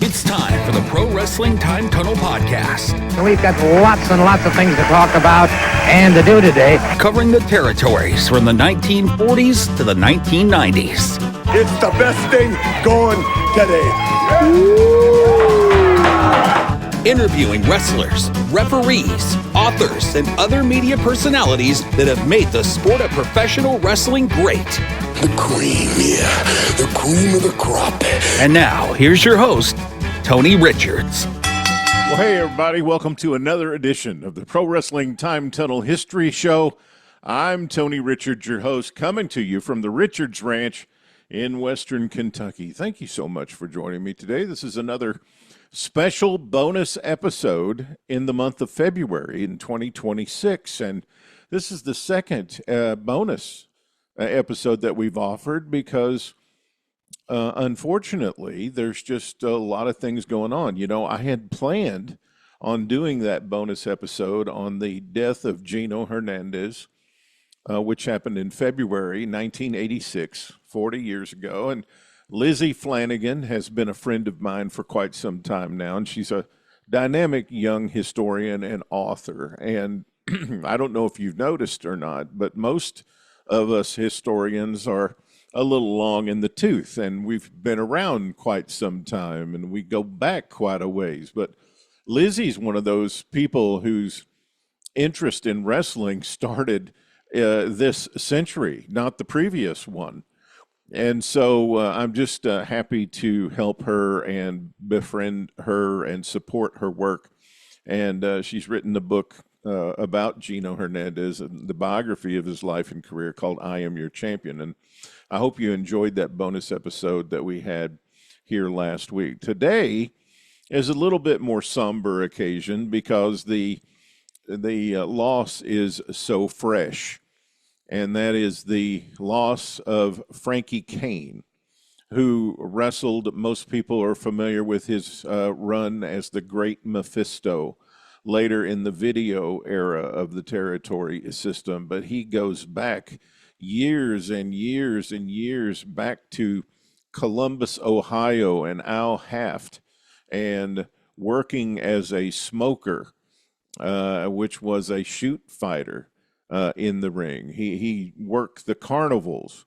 It's time for the Pro Wrestling Time Tunnel Podcast. We've got lots and lots of things to talk about and to do today. Covering the territories from the 1940s to the 1990s. It's the best thing going today. Interviewing wrestlers, referees, authors, and other media personalities that have made the sport of professional wrestling great. The cream, yeah. The cream of the crop. And now, here's your host, Tony Richards. Well, hey, everybody. Welcome to another edition of the Pro Wrestling Time Tunnel History Show. I'm Tony Richards, your host, coming to you from the Richards Ranch in Western Kentucky. Thank you so much for joining me today. This is another special bonus episode in the month of February in 2026. And this is the second bonus episode that we've offered because unfortunately there's just a lot of things going on. You know, I had planned on doing that bonus episode on the death of Gino Hernandez, which happened in February 1986, 40 years ago. And Lizzie Flanagan has been a friend of mine for quite some time now, and she's a dynamic young historian and author. And I don't know if you've noticed or not, but most of us historians are a little long in the tooth, and we've been around quite some time, and we go back quite a ways. But Lizzie's one of those people whose interest in wrestling started this century, not the previous one. And so I'm just happy to help her and befriend her and support her work. And she's written a book about Gino Hernandez and the biography of his life and career called I Am Your Champion. And I hope you enjoyed that bonus episode that we had here last week. Today is a little bit more somber occasion because the loss is so fresh. And that is the loss of Frankie Cain, who wrestled. Most people are familiar with his run as the Great Mephisto later in the video era of the territory system. But he goes back years and years and years back to Columbus, Ohio, and Haft, and working as a smoker, which was a shoot fighter. In the ring. He worked the carnivals.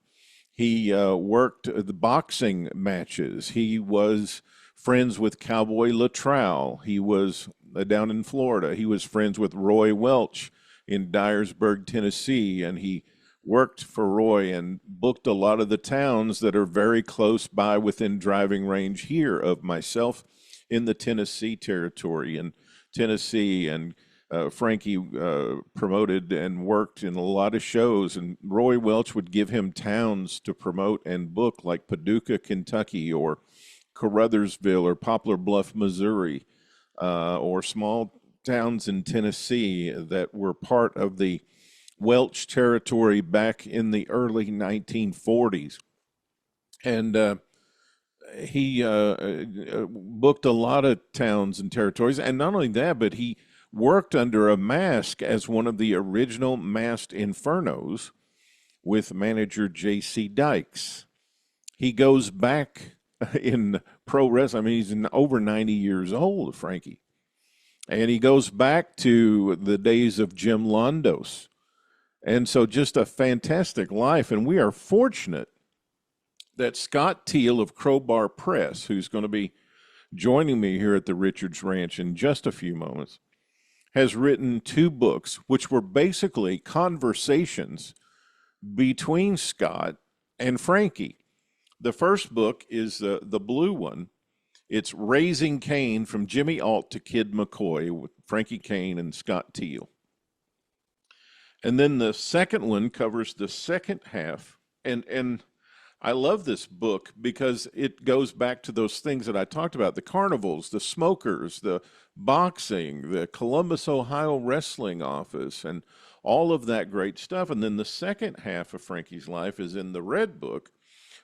He worked the boxing matches. He was friends with Cowboy Latrell. He was down in Florida. He was friends with Roy Welch in Dyersburg, Tennessee, and he worked for Roy and booked a lot of the towns that are very close by within driving range here of myself in the Tennessee territory. In Tennessee, and Frankie promoted and worked in a lot of shows, and Roy Welch would give him towns to promote and book, like Paducah, Kentucky, or Caruthersville, or Poplar Bluff, Missouri, or small towns in Tennessee that were part of the Welch territory back in the early 1940s. And he booked a lot of towns and territories, and not only that, but he worked under a mask as one of the original masked infernos with manager J.C. Dykes. He goes back in pro wrestling. I mean, he's over 90 years old, Frankie. And he goes back to the days of Jim Londos. And so just a fantastic life. And we are fortunate that Scott Teal of Crowbar Press, who's going to be joining me here at the Richards Ranch in just a few moments, has written two books, which were basically conversations between Scott and Frankie. The first book is the blue one. It's Raising Cain from Jimmy Ault to Kid McCoy with Frankie Cain and Scott Teal. And then the second one covers the second half. And I love this book because it goes back to those things that I talked about, the carnivals, the smokers, the boxing, the Columbus, Ohio wrestling office, and all of that great stuff. And then the second half of Frankie's life is in the red book,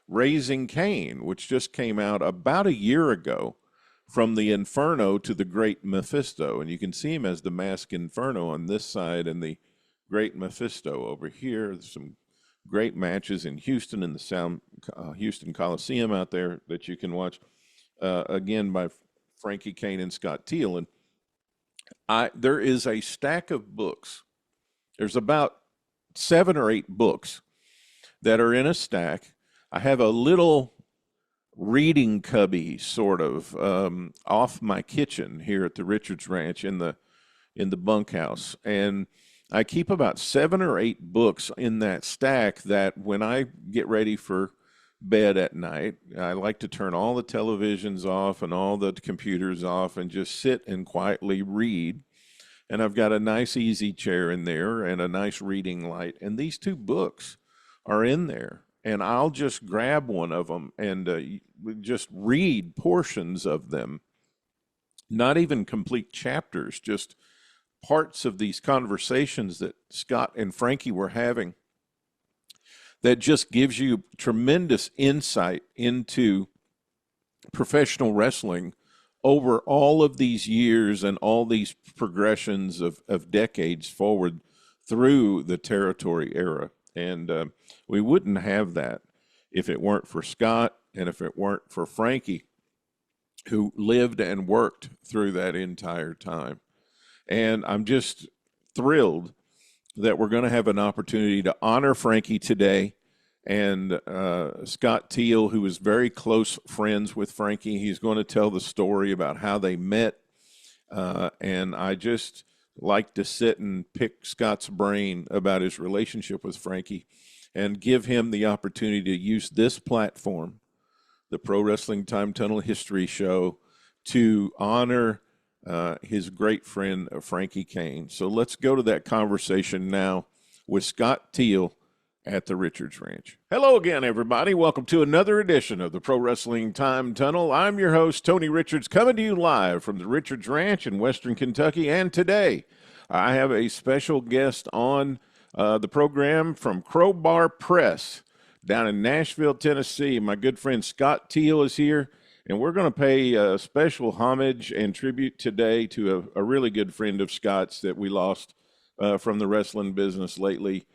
Raising Cain, which just came out about a year ago, from the Inferno to the Great Mephisto. And you can see him as the Masked Inferno on this side and the Great Mephisto over here. There's some great matches in Houston, in the Houston Coliseum out there that you can watch. Again, by Frankie Cain and Scott Teal. And there is a stack of books. There's about 7 or 8 books that are in a stack. I have a little reading cubby sort of off my kitchen here at the Richards Ranch in the bunkhouse, and I keep about 7 or 8 books in that stack that when I get ready for bed at night, I like to turn all the televisions off and all the computers off and just sit and quietly read. And I've got a nice easy chair in there and a nice reading light, and these 2 books are in there. And I'll just grab one of them and just read portions of them, not even complete chapters, just parts of these conversations that Scott and Frankie were having that just gives you tremendous insight into professional wrestling over all of these years and all these progressions of decades forward through the territory era. And we wouldn't have that if it weren't for Scott and if it weren't for Frankie, who lived and worked through that entire time. And I'm just thrilled that we're going to have an opportunity to honor Frankie today. And Scott Teal, who is very close friends with Frankie, he's going to tell the story about how they met. And I just like to sit and pick Scott's brain about his relationship with Frankie and give him the opportunity to use this platform, the Pro Wrestling Time Tunnel History Show, to honor his great friend, Frankie Cain. So let's go to that conversation now with Scott Teal at the Richards Ranch. Hello again, everybody. Welcome to another edition of the Pro Wrestling Time Tunnel. I'm your host, Tony Richards, coming to you live from the Richards Ranch in Western Kentucky. And today, I have a special guest on the program from Crowbar Press down in Nashville, Tennessee. My good friend Scott Teal is here, and we're going to pay special homage and tribute today to a really good friend of Scott's that we lost from the wrestling business lately,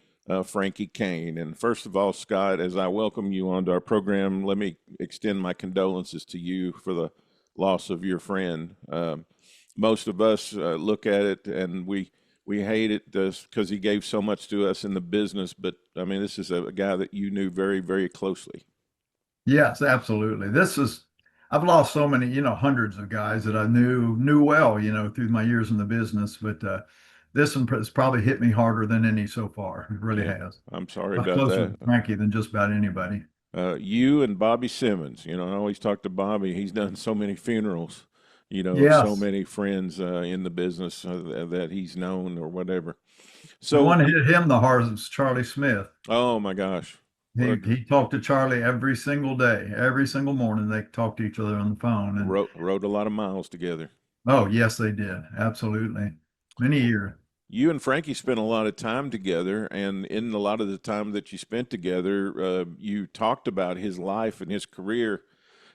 Frankie Cain. And first of all, Scott, as I welcome you onto our program, let me extend my condolences to you for the loss of your friend. Most of us look at it and we hate it because he gave so much to us in the business. But I mean, this is a guy that you knew very, very closely. Yes, absolutely. I've lost so many, hundreds of guys that I knew well, through my years in the business. But this one has probably hit me harder than any so far. It really has. I'm sorry I'm about closer that. to Frankie than just about anybody. You and Bobby Simmons, I always talk to Bobby. He's done so many funerals, so Yes. many friends in the business that he's known or whatever. The So, one hit him the hardest was Charlie Smith. oh my gosh. He talked to Charlie every single day, every single morning. They talked to each other on the phone. And Rode a lot of miles together. oh, yes, they did. Absolutely. Many years. You and Frankie spent a lot of time together, and in a lot of the time that you spent together, you talked about his life and his career,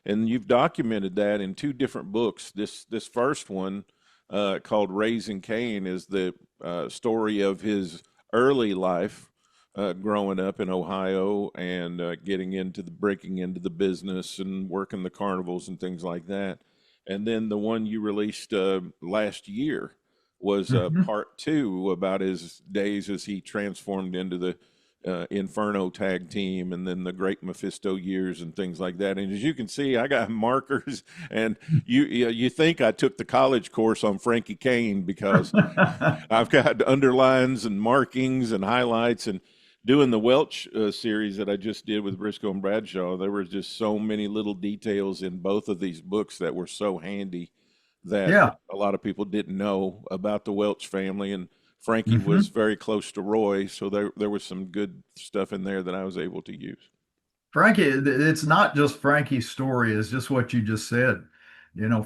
and you've documented that in 2 different books. This first one, called Raising Cain, is the story of his early life, growing up in Ohio and breaking into the business and working the carnivals and things like that. And then the one you released last year was part 2 about his days as he transformed into the Inferno tag team and then the Great Mephisto years and things like that. And as you can see, I got markers, and you think I took the college course on Frankie Cain because I've got underlines and markings and highlights. And doing the Welch series that I just did with Briscoe and Bradshaw, there were just so many little details in both of these books that were so handy that a lot of people didn't know about the Welch family. And Frankie was very close to Roy, so there was some good stuff in there that I was able to use. Frankie, it's not just Frankie's story, it's just what you just said.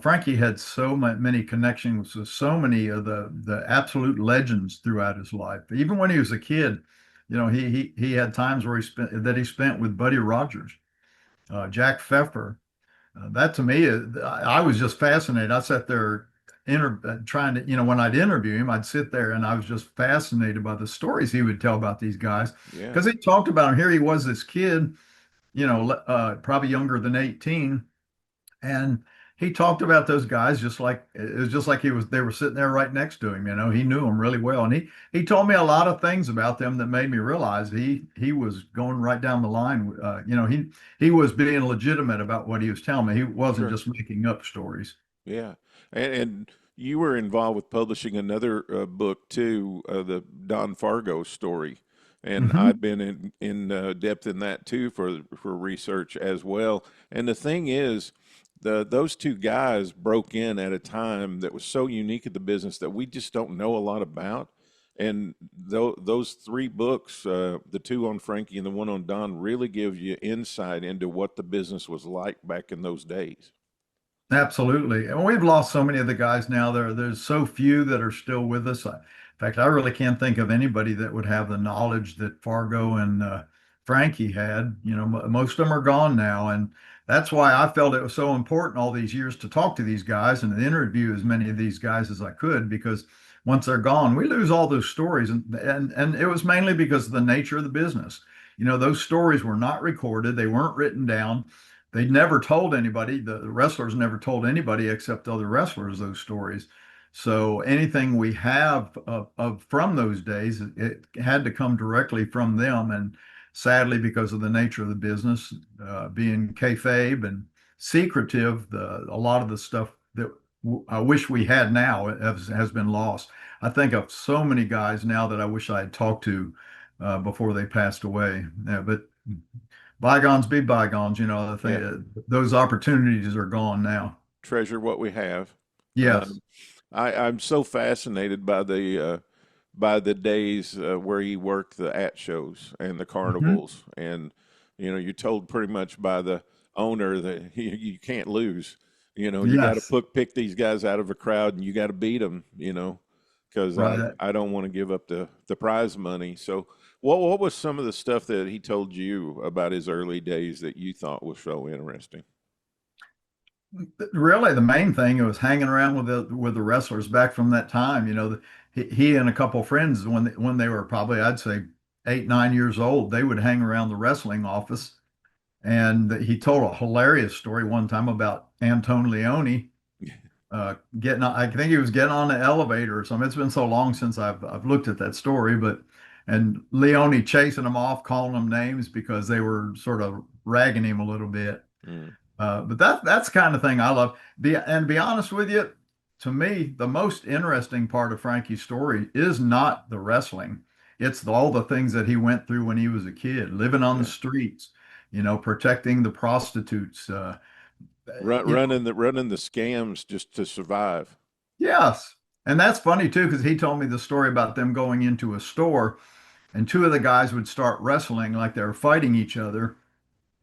Frankie had so many connections with so many of the absolute legends throughout his life. Even when he was a kid, he had times where he spent with Buddy Rogers, Jack Pfeffer. That to me, I was just fascinated. I sat there trying to, when I'd interview him, I'd sit there and I was just fascinated by the stories he would tell about these guys. Because he talked about him. Here he was, this kid, probably younger than 18. And, he talked about those guys just like it was just like they were sitting there right next to him. He knew them really well, and he told me a lot of things about them that made me realize he was going right down the line. He was being legitimate about what he was telling me. He wasn't Sure. just making up stories. Yeah. And you were involved with publishing another book too, the Don Fargo story. And Hmm. I've been in depth in that too for research as well. And the thing is, those two guys broke in at a time that was so unique at the business that we just don't know a lot about. And those three books, the two on Frankie and the one on Don, really give you insight into what the business was like back in those days. Absolutely. And we've lost so many of the guys now. There's so few that are still with us. In fact, I really can't think of anybody that would have the knowledge that Fargo and Frankie had. Most of them are gone now. And that's why I felt it was so important all these years to talk to these guys and to interview as many of these guys as I could, because once they're gone, we lose all those stories. And it was mainly because of the nature of the business. Those stories were not recorded, they weren't written down. They never told anybody. The wrestlers never told anybody except other wrestlers those stories. So anything we have of from those days, it had to come directly from them. And sadly, because of the nature of the business, being kayfabe and secretive, a lot of the stuff that I wish we had now has been lost. I think of so many guys now that I wish I had talked to before they passed away. But bygones be bygones. I think Yeah. those opportunities are gone now. Treasure what we have. Yes. Um, I'm so fascinated by the days where he worked the at shows and the Hmm. carnivals, and you're told pretty much by the owner that you can't lose. You got to Yes. pick these guys out of a crowd, and you got to beat them. Because Right. I don't want to give up the prize money. So what was some of the stuff that he told you about his early days that you thought was so interesting? Really, the main thing was hanging around with the wrestlers back from that time. He and a couple of friends when they were probably, I'd say, 8, 9 years old, they would hang around the wrestling office. And he told a hilarious story one time about Antone Leone getting on, I think he was getting on the elevator or something. It's been so long since I've looked at that story, but and Leone chasing him off, calling them names because they were sort of ragging him a little bit. Mm, But that's the kind of thing I love. And to be honest with you, to me, the most interesting part of Frankie's story is not the wrestling. It's all the things that he went through when he was a kid, living on the yeah. streets, protecting the prostitutes. You know, Running the scams just to survive. yes. And that's funny too, because he told me the story about them going into a store and two of the guys would start wrestling like they were fighting each other.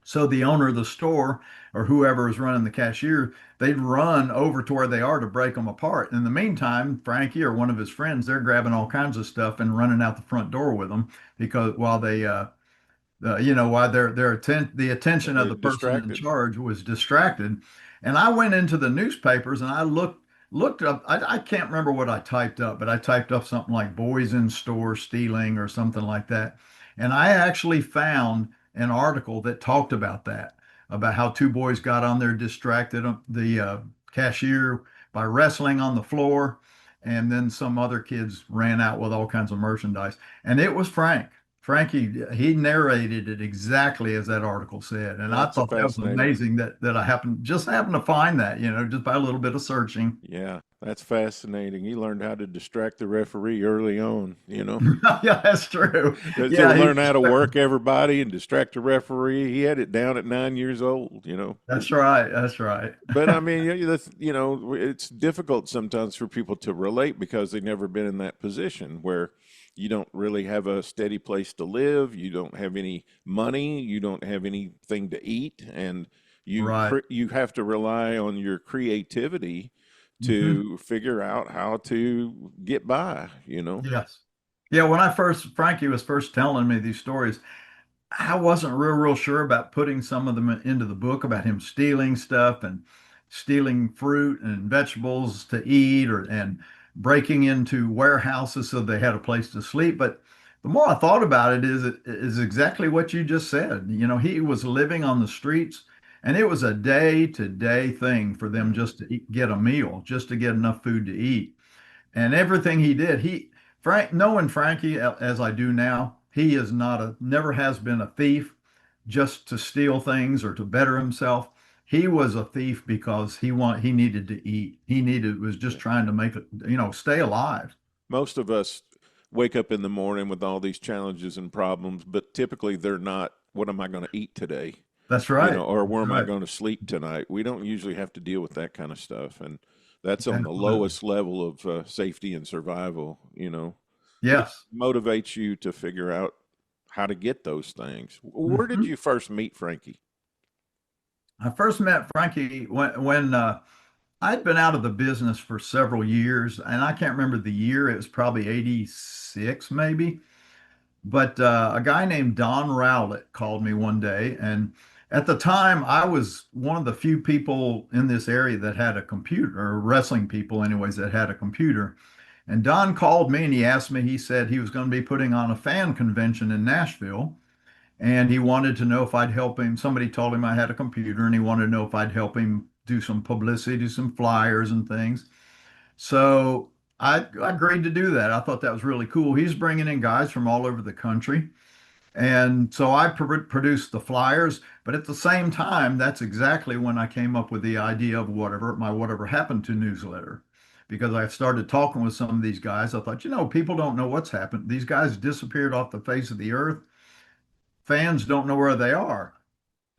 So the owner of the store or whoever is running the cashier, they'd run over to where they are to break them apart. In the meantime, Frankie or one of his friends, they're grabbing all kinds of stuff and running out the front door with them because while they while the attention of They're the person in distracted. charge was distracted. And I went into the newspapers and I looked up. I can't remember what I typed up, but I typed up something like "boys in store stealing" or something like that. And I actually found an article that talked about how two boys got on there, distracted the cashier by wrestling on the floor, and then some other kids ran out with all kinds of merchandise. And it was Frankie, he narrated it exactly as that article said. And I That's a thought that was fascinating. amazing that I happened to find that, just by a little bit of searching. Yeah, that's fascinating. He learned how to distract the referee early on. Yeah, that's true. To Yeah, learn how to work everybody and distract the referee. He had it down at 9 years old. that's right. That's right. But I mean, it's difficult sometimes for people to relate because they've never been in that position where you don't really have a steady place to live, you don't have any money, you don't have anything to eat, and Right. you have to rely on your creativity Hmm. to figure out how to get by. Yes. Yeah, when Frankie was first telling me these stories, I wasn't real sure about putting some of them into the book about him stealing stuff and stealing fruit and vegetables to eat and breaking into warehouses so they had a place to sleep. But the more I thought about it is exactly what you just said. He was living on the streets And it was a day to day thing for them Mhm. just to get a meal, just to get enough food to eat. And everything he did, knowing Frankie as I do now, he is not a, never has been a thief just to steal things or to better himself. He was a thief because he needed to eat. Was just Yeah. trying to make it, stay alive. Most of us wake up in the morning with all these challenges and problems, but typically they're not, what am I going to eat today? That's right. Or That's where am I right. going to sleep tonight? We don't usually have to deal with that kind of stuff. And that's on the Absolutely. lowest level of safety and survival. What Yes. motivates you to figure out how to get those things? Where did Mhm. you first meet Frankie? I first met Frankie when I'd been out of the business for several years, and I can't remember the year. It was probably 86, maybe. But a guy named Don Rowlett called me one day. And at the time, I was one of the few people in this area that had a computer, or wrestling people, anyways, that had a computer. And Don called me and he asked me, he said he was going to be putting on a fan convention in Nashville. And he wanted to know if I'd help him. Somebody told him I had a computer and he wanted to know if I'd help him do some publicity, do some flyers and things. So I agreed to do that. I thought that was really cool. He's bringing in guys from all over the country. And so I produced the flyers, but at the same time, that's exactly when I came up with the idea of whatever happened to newsletter. Because I started talking with some of these guys. I thought, people don't know what's happened. These guys disappeared off the face of the earth. Fans don't know where they are.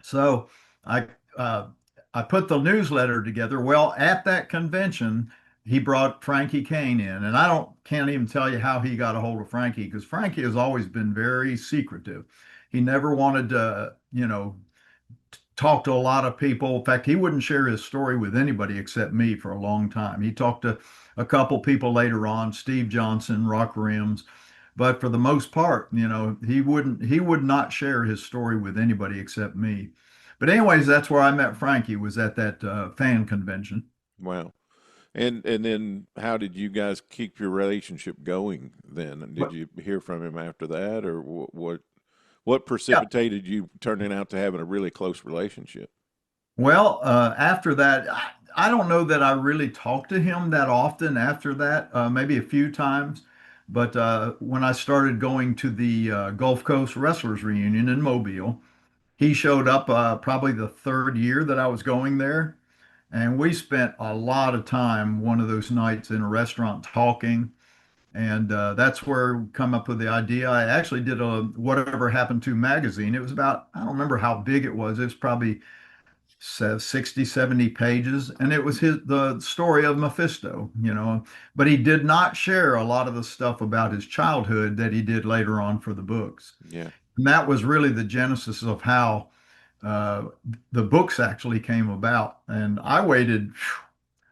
So I uh, I put the newsletter together. Well, at that convention, he brought Frankie Cain in, and I don't can't even tell you how he got a hold of Frankie because Frankie has always been very secretive. He never wanted to, talk to a lot of people. In fact, he wouldn't share his story with anybody except me for a long time. He talked to a couple people later on, Steve Johnson, Rock Rims, but for the most part, he would not share his story with anybody except me. But anyways, that's where I met Frankie, was at that fan convention. Wow. And then how did you guys keep your relationship going then? And did But you hear from him after that, or what yeah, precipitated you turning out to having a really close relationship? well, after that, I don't know that I really talked to him that often after that, maybe a few times. But when I started going to the Gulf Coast Wrestlers Reunion in Mobile, he showed up probably the third year that I was going there. And we spent a lot of time one of those nights in a restaurant talking. And that's where we come up with the idea. I actually did a Whatever Happened to magazine. It was about, I don't remember how big it was. It was probably 60, 70 pages. And it was the story of Mephisto. But he did not share a lot of the stuff about his childhood that he did later on for the books. Yeah. And that was really the genesis of how uh, the books actually came about. And I waited,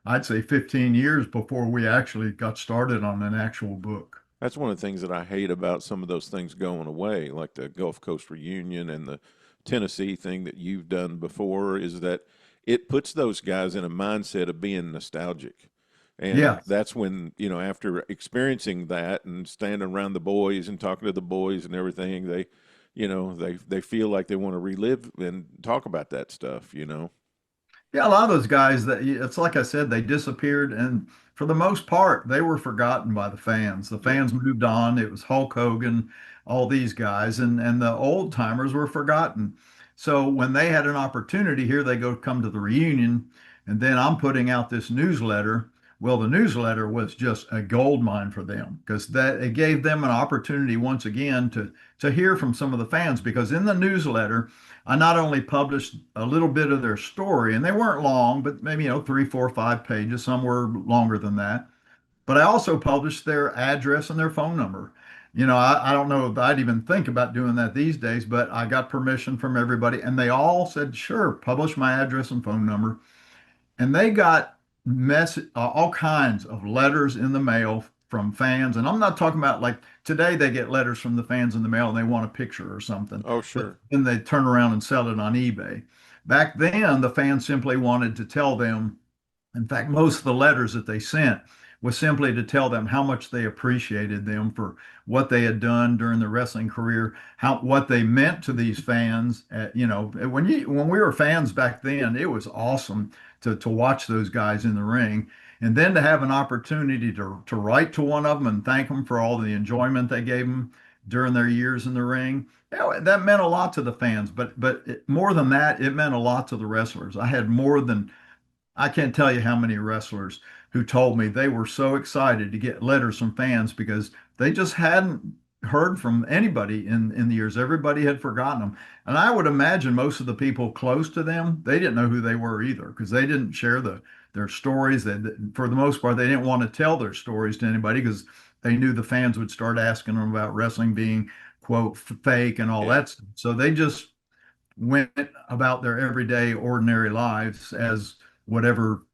I'd say 15 years before we actually got started on an actual book. That's one of the things that I hate about some of those things going away, like the Gulf Coast reunion and the Tennessee thing that you've done before, is that it puts those guys in a mindset of being nostalgic. And Yeah. that's when, after experiencing that and standing around the boys and talking to the boys and everything, they feel like they want to relive and talk about that stuff. Yeah, a lot of those guys that it's like I said, they disappeared, and for the most part, they were forgotten by the fans. The Yeah. fans moved on. It was Hulk Hogan, all these guys, and the old timers were forgotten. So when they had an opportunity, here they go come to the reunion, and then I'm putting out this newsletter. Well, the newsletter was just a gold mine for them because that it gave them an opportunity once again to hear from some of the fans because in the newsletter I not only published a little bit of their story, and they weren't long, but maybe, 3, 4, 5 pages. Some were longer than that. But I also published their address and their phone number. I don't know if I'd even think about doing that these days, but I got permission from everybody, and they all said, sure, publish my address and phone number. And they got all kinds of letters in the mail from fans. And I'm not talking about like today they get letters from the fans in the mail and they want a picture or something, Oh, but sure. then they turn around and sell it on eBay. Back then, the fans simply wanted to tell them. In fact, most of the letters that they sent was simply to tell them how much they appreciated them for what they had done during their wrestling career, how what they meant to these fans. When we were fans back then, it was awesome to watch those guys in the ring. And then to have an opportunity to write to one of them and thank them for all the enjoyment they gave them during their years in the ring, that meant a lot to the fans. But more than that, it meant a lot to the wrestlers. I can't tell you how many wrestlers who told me they were so excited to get letters from fans because they just hadn't heard from anybody in the years. Everybody had forgotten them. And I would imagine most of the people close to them, they didn't know who they were either because they didn't share their stories. For the most part, they didn't want to tell their stories to anybody because they knew the fans would start asking them about wrestling being, quote, fake and all Yeah. that stuff. So they just went about their everyday, ordinary lives as whatever,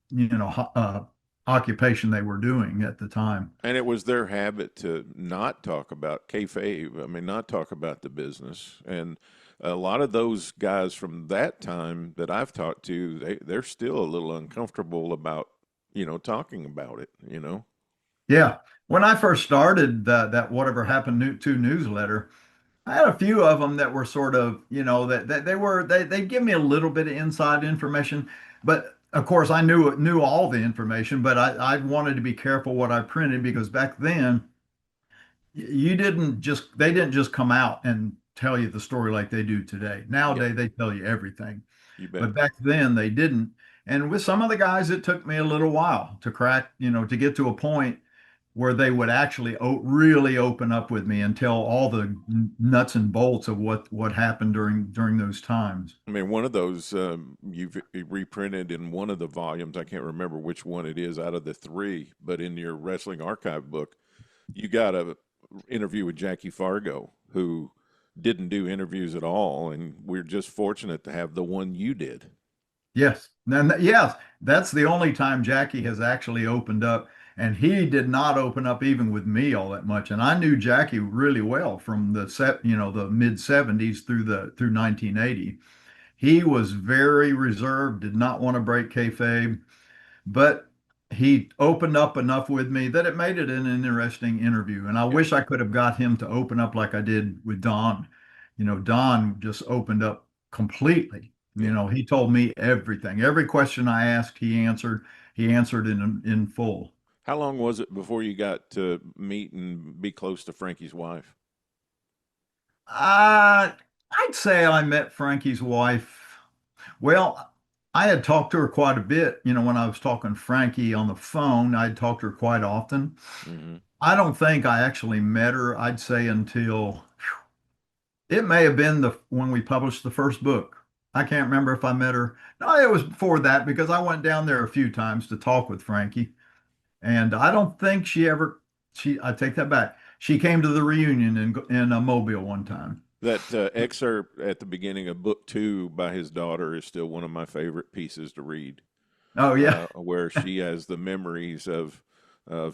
occupation they were doing at the time. And it was their habit to not talk about kayfabe. I mean, not talk about the business. And a lot of those guys from that time that I've talked to, they're still a little uncomfortable about, talking about it. Yeah. When I first started that Whatever Happened to newsletter, I had a few of them that were sort of, they give me a little bit of inside information, but of course I knew all the information, but I wanted to be careful what I printed because back then they didn't just come out and tell you the story like they do today. Nowadays they tell you everything, You bet. but back then they didn't. And with some of the guys, it took me a little while to crack, to get to a point where they would actually really open up with me and tell all the nuts and bolts of what happened during those times. I mean, one of those you've reprinted in one of the volumes. I can't remember which one it is out of the three, but in your wrestling archive book, you got a interview with Jackie Fargo, who didn't do interviews at all, and we're just fortunate to have the one you did. Yes, and yes, that's the only time Jackie has actually opened up, and he did not open up even with me all that much. And I knew Jackie really well from the mid '70s through 1980. He was very reserved, did not want to break kayfabe, but he opened up enough with me that it made it an interesting interview. And I Yeah. wish I could have got him to open up like I did with Don. Don just opened up completely. Yeah. He told me everything. Every question I asked, he answered. He answered in full. How long was it before you got to meet and be close to Frankie's wife? Uh, I'd say I met Frankie's wife. Well, I had talked to her quite a bit. When I was talking to Frankie on the phone, I'd talked to her quite often. Mm-hmm. I don't think I actually met her, I'd say, until it may have been when we published the first book. I can't remember if I met her. No, it was before that because I went down there a few times to talk with Frankie. And I don't think I take that back. She came to the reunion in Mobile one time. That excerpt at the beginning of book 2 by his daughter is still one of my favorite pieces to read, Oh yeah. where she has the memories of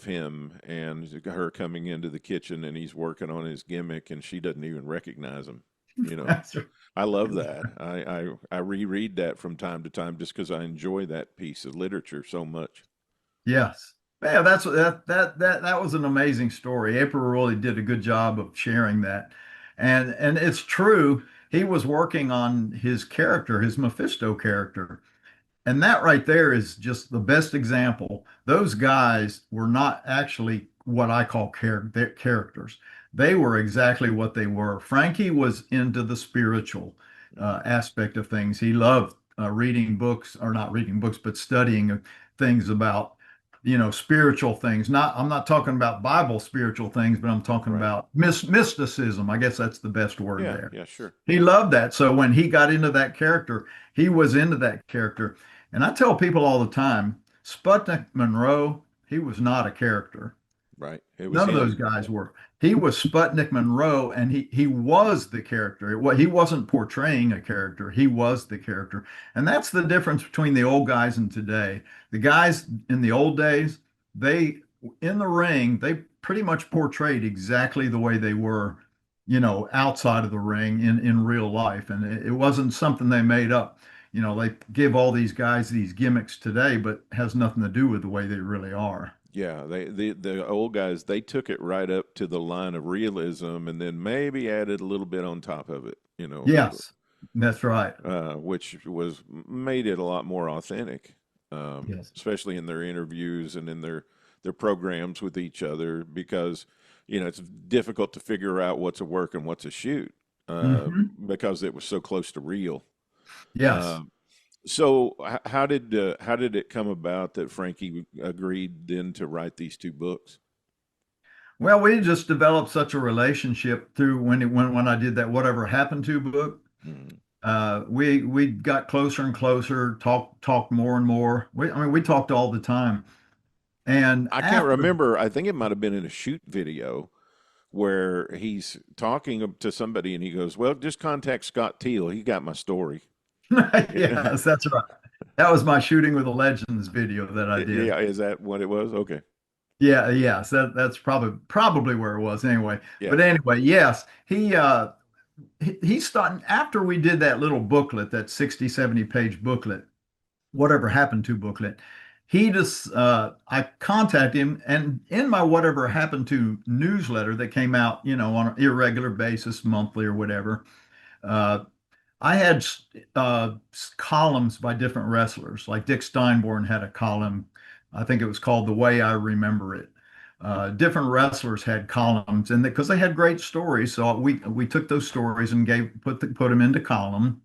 him and her coming into the kitchen and he's working on his gimmick and she doesn't even recognize him. That's right. I love that. I reread that from time to time just because I enjoy that piece of literature so much. Yes. Yeah, that was an amazing story. April really did a good job of sharing that. And it's true, he was working on his character, his Mephisto character. And that right there is just the best example. Those guys were not actually what I call characters. They were exactly what they were. Frankie was into the spiritual aspect of things. He loved reading books, or not reading books, but studying things about, spiritual things. I'm not talking about Bible spiritual things, but I'm talking Right. about mysticism. I guess that's the best word Yeah, there. yeah, sure. He loved that. So when he got into that character, he was into that character. And I tell people all the time, Sputnik Monroe, he was not a character. Right. It was None of those him. guys were. He was Sputnik Monroe, and he was the character. He wasn't portraying a character. He was the character. And that's the difference between the old guys and today. The guys in the old days, they in the ring, they pretty much portrayed exactly the way they were, outside of the ring in real life. And it wasn't something they made up. They give all these guys these gimmicks today, but has nothing to do with the way they really are. Yeah, the old guys, they took it right up to the line of realism and then maybe added a little bit on top of it, Yes, that's right. which was made it a lot more authentic, Yes. especially in their interviews and in their programs with each other, because it's difficult to figure out what's a work and what's a shoot, Hmm. because it was so close to real. Yes. Uh, so how did it come about that Frankie agreed then to write these two books? Well, we just developed such a relationship through when I did that Whatever Happened to book. Mm. We got closer and closer, talked more and more. I mean, we talked all the time. And I can't after, remember. I think it might have been in a shoot video where he's talking to somebody and he goes, "Well, just contact Scott Teal. He got my story." yes, that's right. That was my Shooting with the Legends video that I did. Yeah, is that what it was? Okay. Yeah, yes, that's probably where it was anyway. Yeah. But anyway, yes, he started after we did that little booklet, that 60, 70 page booklet, Whatever Happened to booklet. He just I contacted him, and in my Whatever Happened to newsletter that came out, on an irregular basis, monthly or whatever. Uh, I had columns by different wrestlers. Like Dick Steinborn had a column. I think it was called The Way I Remember It. Different wrestlers had columns, and because they had great stories, so we took those stories and put them into column.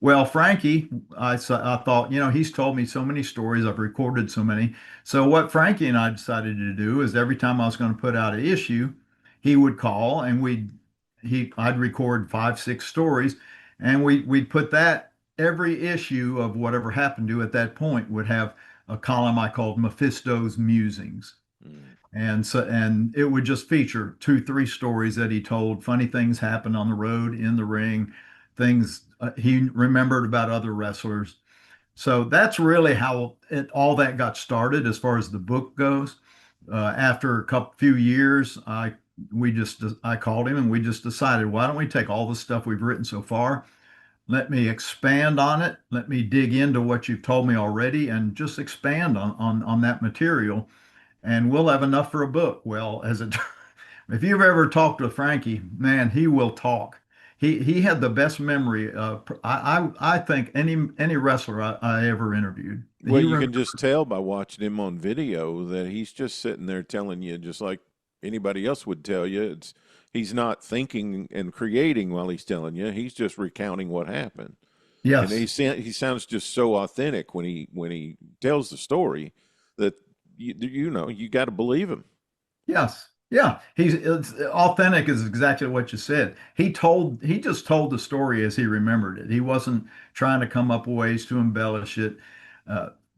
Well, Frankie, I thought, he's told me so many stories. I've recorded so many. So what Frankie and I decided to do is every time I was going to put out an issue, he would call and I'd record 5, 6 stories, and we'd put that every issue of Whatever Happened to at that point would have a column I called Mephisto's Musings. Mm. And it would just feature 2, 3 stories that he told. Funny things happened on the road, in the ring, things he remembered about other wrestlers. So that's really how all that got started as far as the book goes. After few years, I called him and we just decided, why don't we take all the stuff we've written so far, let me expand on it, let me dig into what you've told me already, and just expand on that material, and we'll have enough for a book. Well, if you've ever talked to Frankie, man, he will talk. He had the best memory. I think any wrestler I ever interviewed. Well, He you can remember. just tell by watching him on video that he's just sitting there telling you just like anybody else would tell you. He's not thinking and creating while he's telling you. He's just recounting what happened. And Yes, he sounds just so authentic when he tells the story that you got to believe him. yes, yeah. It's authentic is exactly what you said. He just told the story as he remembered it. He wasn't trying to come up with ways to embellish it.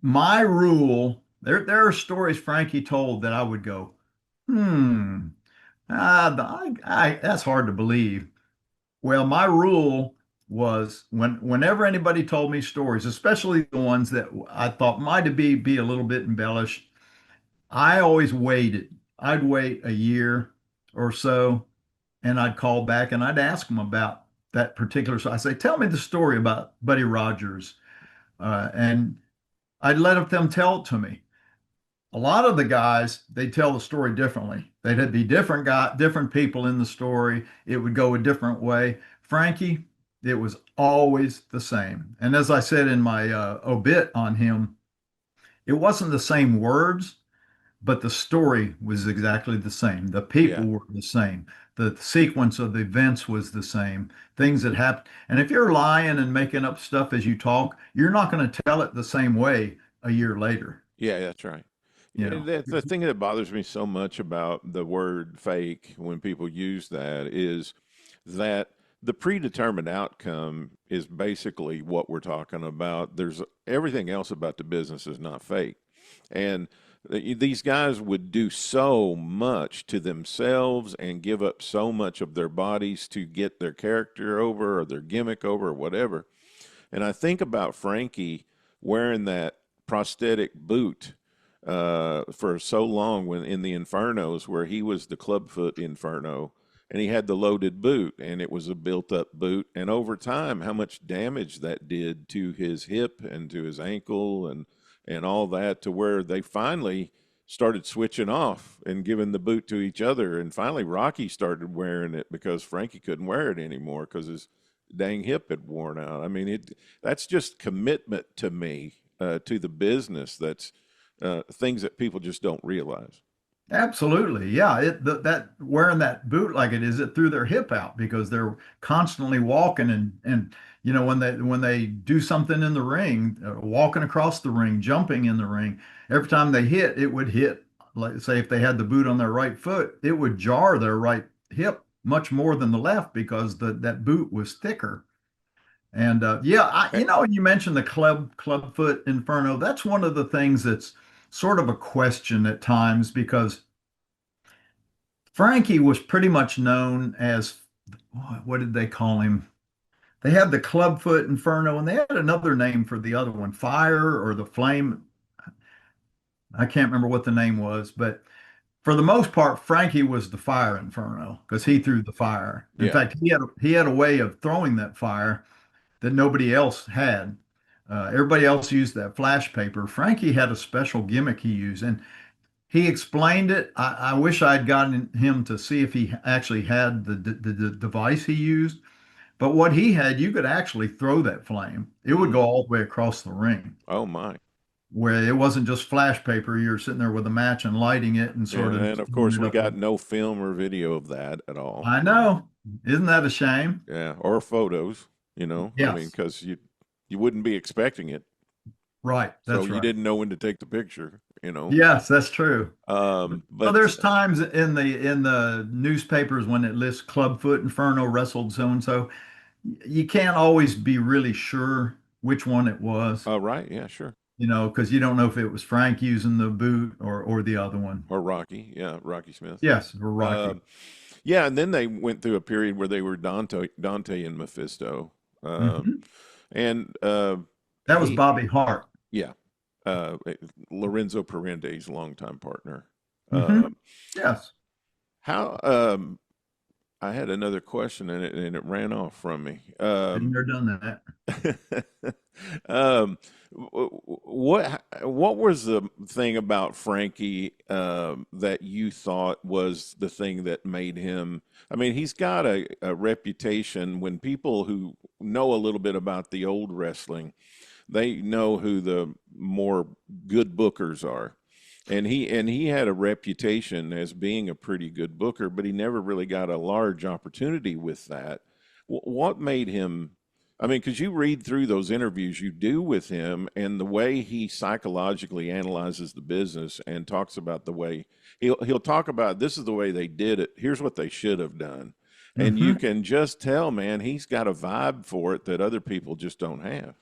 My rule, there are stories Frankie told that I would go, hmm, that's hard to believe. Well, my rule was whenever anybody told me stories, especially the ones that I thought might be a little bit embellished, I always waited. I'd wait a year or so, and I'd call back and I'd ask them about that particular. So I say, tell me the story about Buddy Rogers, and I'd let them tell it to me. A lot of the guys, they tell the story differently. They'd be different people in the story. It would go a different way. Frankie, it was always the same. And as I said in my obit on him, it wasn't the same words, but the story was exactly the same. The people Yeah. were the same. The sequence of the events was the same. Things that happened. And if you're lying and making up stuff as you talk, you're not going to tell it the same way a year later. Yeah, that's right. You Yeah, know. the thing that bothers me so much about the word fake when people use that is that the predetermined outcome is basically what we're talking about. There's everything else about the business is not fake. And these guys would do so much to themselves and give up so much of their bodies to get their character over or their gimmick over or whatever. And I think about Frankie wearing that prosthetic boot for so long when in the Infernos where he was the Clubfoot Inferno and he had the loaded boot and it was a built up boot, and over time how much damage that did to his hip and to his ankle and all that, to where they finally started switching off and giving the boot to each other. And finally, Rocky started wearing it because Frankie couldn't wear it anymore because his dang hip had worn out. I mean, that's just commitment to me, to the business. That's things that people just don't realize. Absolutely. Yeah. That wearing that boot like it is, it threw their hip out because they're constantly walking and when they do something in the ring, walking across the ring, jumping in the ring, every time they hit, it would hit. Like say if they had the boot on their right foot, it would jar their right hip much more than the left because that boot was thicker. And you mentioned the Clubfoot Inferno. That's one of the things that's sort of a question at times because Frankie was pretty much known as what did they call him? They had the Clubfoot Inferno, and they had another name for the other one, Fire or the Flame. I can't remember what the name was, but for the most part, Frankie was the Fire Inferno because he threw the fire. In Yeah. fact, he had a way of throwing that fire that nobody else had. Everybody else used that flash paper. Frankie had a special gimmick he used, and he explained it. I wish I'd gotten him to see if he actually had the device he used. But what he had, you could actually throw that flame. It would go all the way across the ring, Oh my. where it wasn't just flash paper. You're sitting there with a match and lighting it and sort And of. then, of course, we got no film or video of that at all. I know. Isn't that a shame? Yeah, or photos, I mean, Yes. because you wouldn't be expecting it, Right. so That's you right. didn't know when to take the picture. Yes, that's true. So But there's times in the newspapers when it lists Clubfoot Inferno wrestled so and so. You can't always be really sure which one it was, right, yeah, sure. because you don't know if it was Frank using the boot or the other one. Or Rocky, yeah, Rocky Smith. Yes, or Rocky. Um, yeah, and then they went through a period where they were Dante and Mephisto, Mhm. and That was he, Bobby Hart. yeah, uh, Lorenzo Parende's longtime partner. Hmm. Um, Yes. how I had another question and it ran off from me. Been there, done that. um, what was the thing about Frankie that you thought was the thing that made him? I mean, he's got a reputation when people who know a little bit about the old wrestling, they know who the more good bookers are. And he had a reputation as being a pretty good booker, but he never really got a large opportunity with that. What made him? I mean, because you read through those interviews you do with him, and the way he psychologically analyzes the business and talks about the way he'll talk about this is the way they did it. Here's what they should have done, and you Hmm. can just tell, man, he's got a vibe for it that other people just don't have.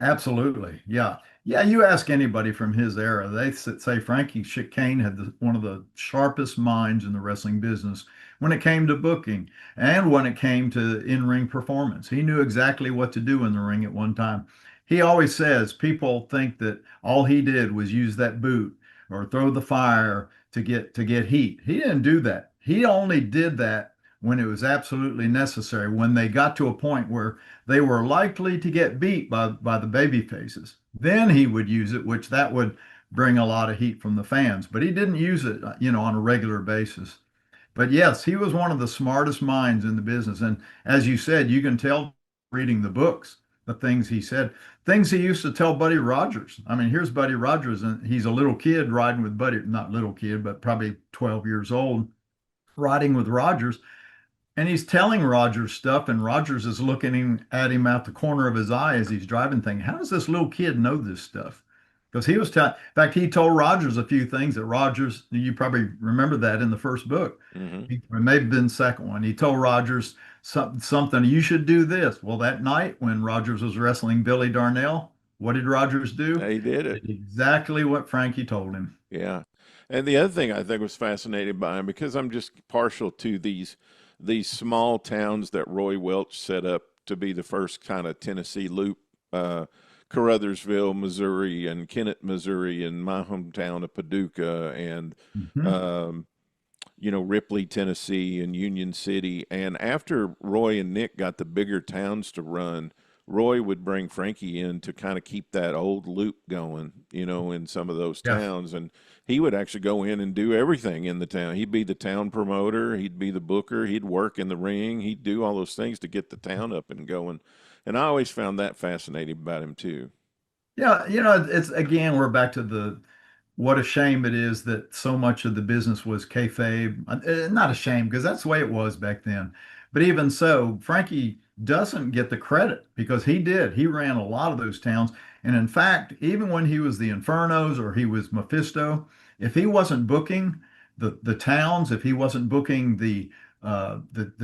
Absolutely. Yeah. Yeah. You ask anybody from his era, they say Frankie Cain had one of the sharpest minds in the wrestling business when it came to booking and when it came to in-ring performance. He knew exactly what to do in the ring at one time. He always says people think that all he did was use that boot or throw the fire to get heat. He didn't do that. He only did that when it was absolutely necessary, when they got to a point where they were likely to get beat by the baby faces. Then he would use it, which that would bring a lot of heat from the fans. But he didn't use it, on a regular basis. But yes, he was one of the smartest minds in the business. And as you said, you can tell reading the books, the things he said, things he used to tell Buddy Rogers. I mean, here's Buddy Rogers, and he's a little kid riding with Buddy, not little kid, but probably 12 years old, riding with Rogers. And he's telling Rogers stuff, and Rogers is looking at him out the corner of his eye as he's driving, thinking, how does this little kid know this stuff? Because he was telling, in fact, he told Rogers a few things that Rogers, you probably remember that in the first book. Hmm. It may have been the second one. He told Rogers something, you should do this. Well, that night when Rogers was wrestling Billy Darnell, what did Rogers do? He did it. Did exactly what Frankie told him. Yeah. And the other thing I think was fascinating by him, because I'm just partial to these small towns that Roy Welch set up to be the first kind of Tennessee loop, Caruthersville, Missouri, and Kennett, Missouri, and my hometown of Paducah, and Mhm. um, Ripley, Tennessee, and Union City. And after Roy and Nick got the bigger towns to run, Roy would bring Frankie in to kind of keep that old loop going, in some of those Yeah. towns. And he would actually go in and do everything in the town. He'd be the town promoter, he'd be the booker, he'd work in the ring, he'd do all those things to get the town up and going. And I always found that fascinating about him too. Yeah, it's again, we're back to the what a shame it is that so much of the business was kayfabe. Not a shame because that's the way it was back then. But even so, Frankie doesn't get the credit because he did. He ran a lot of those towns. And in fact, even when he was the Infernos or he was Mephisto, if he wasn't booking the towns, if he wasn't booking the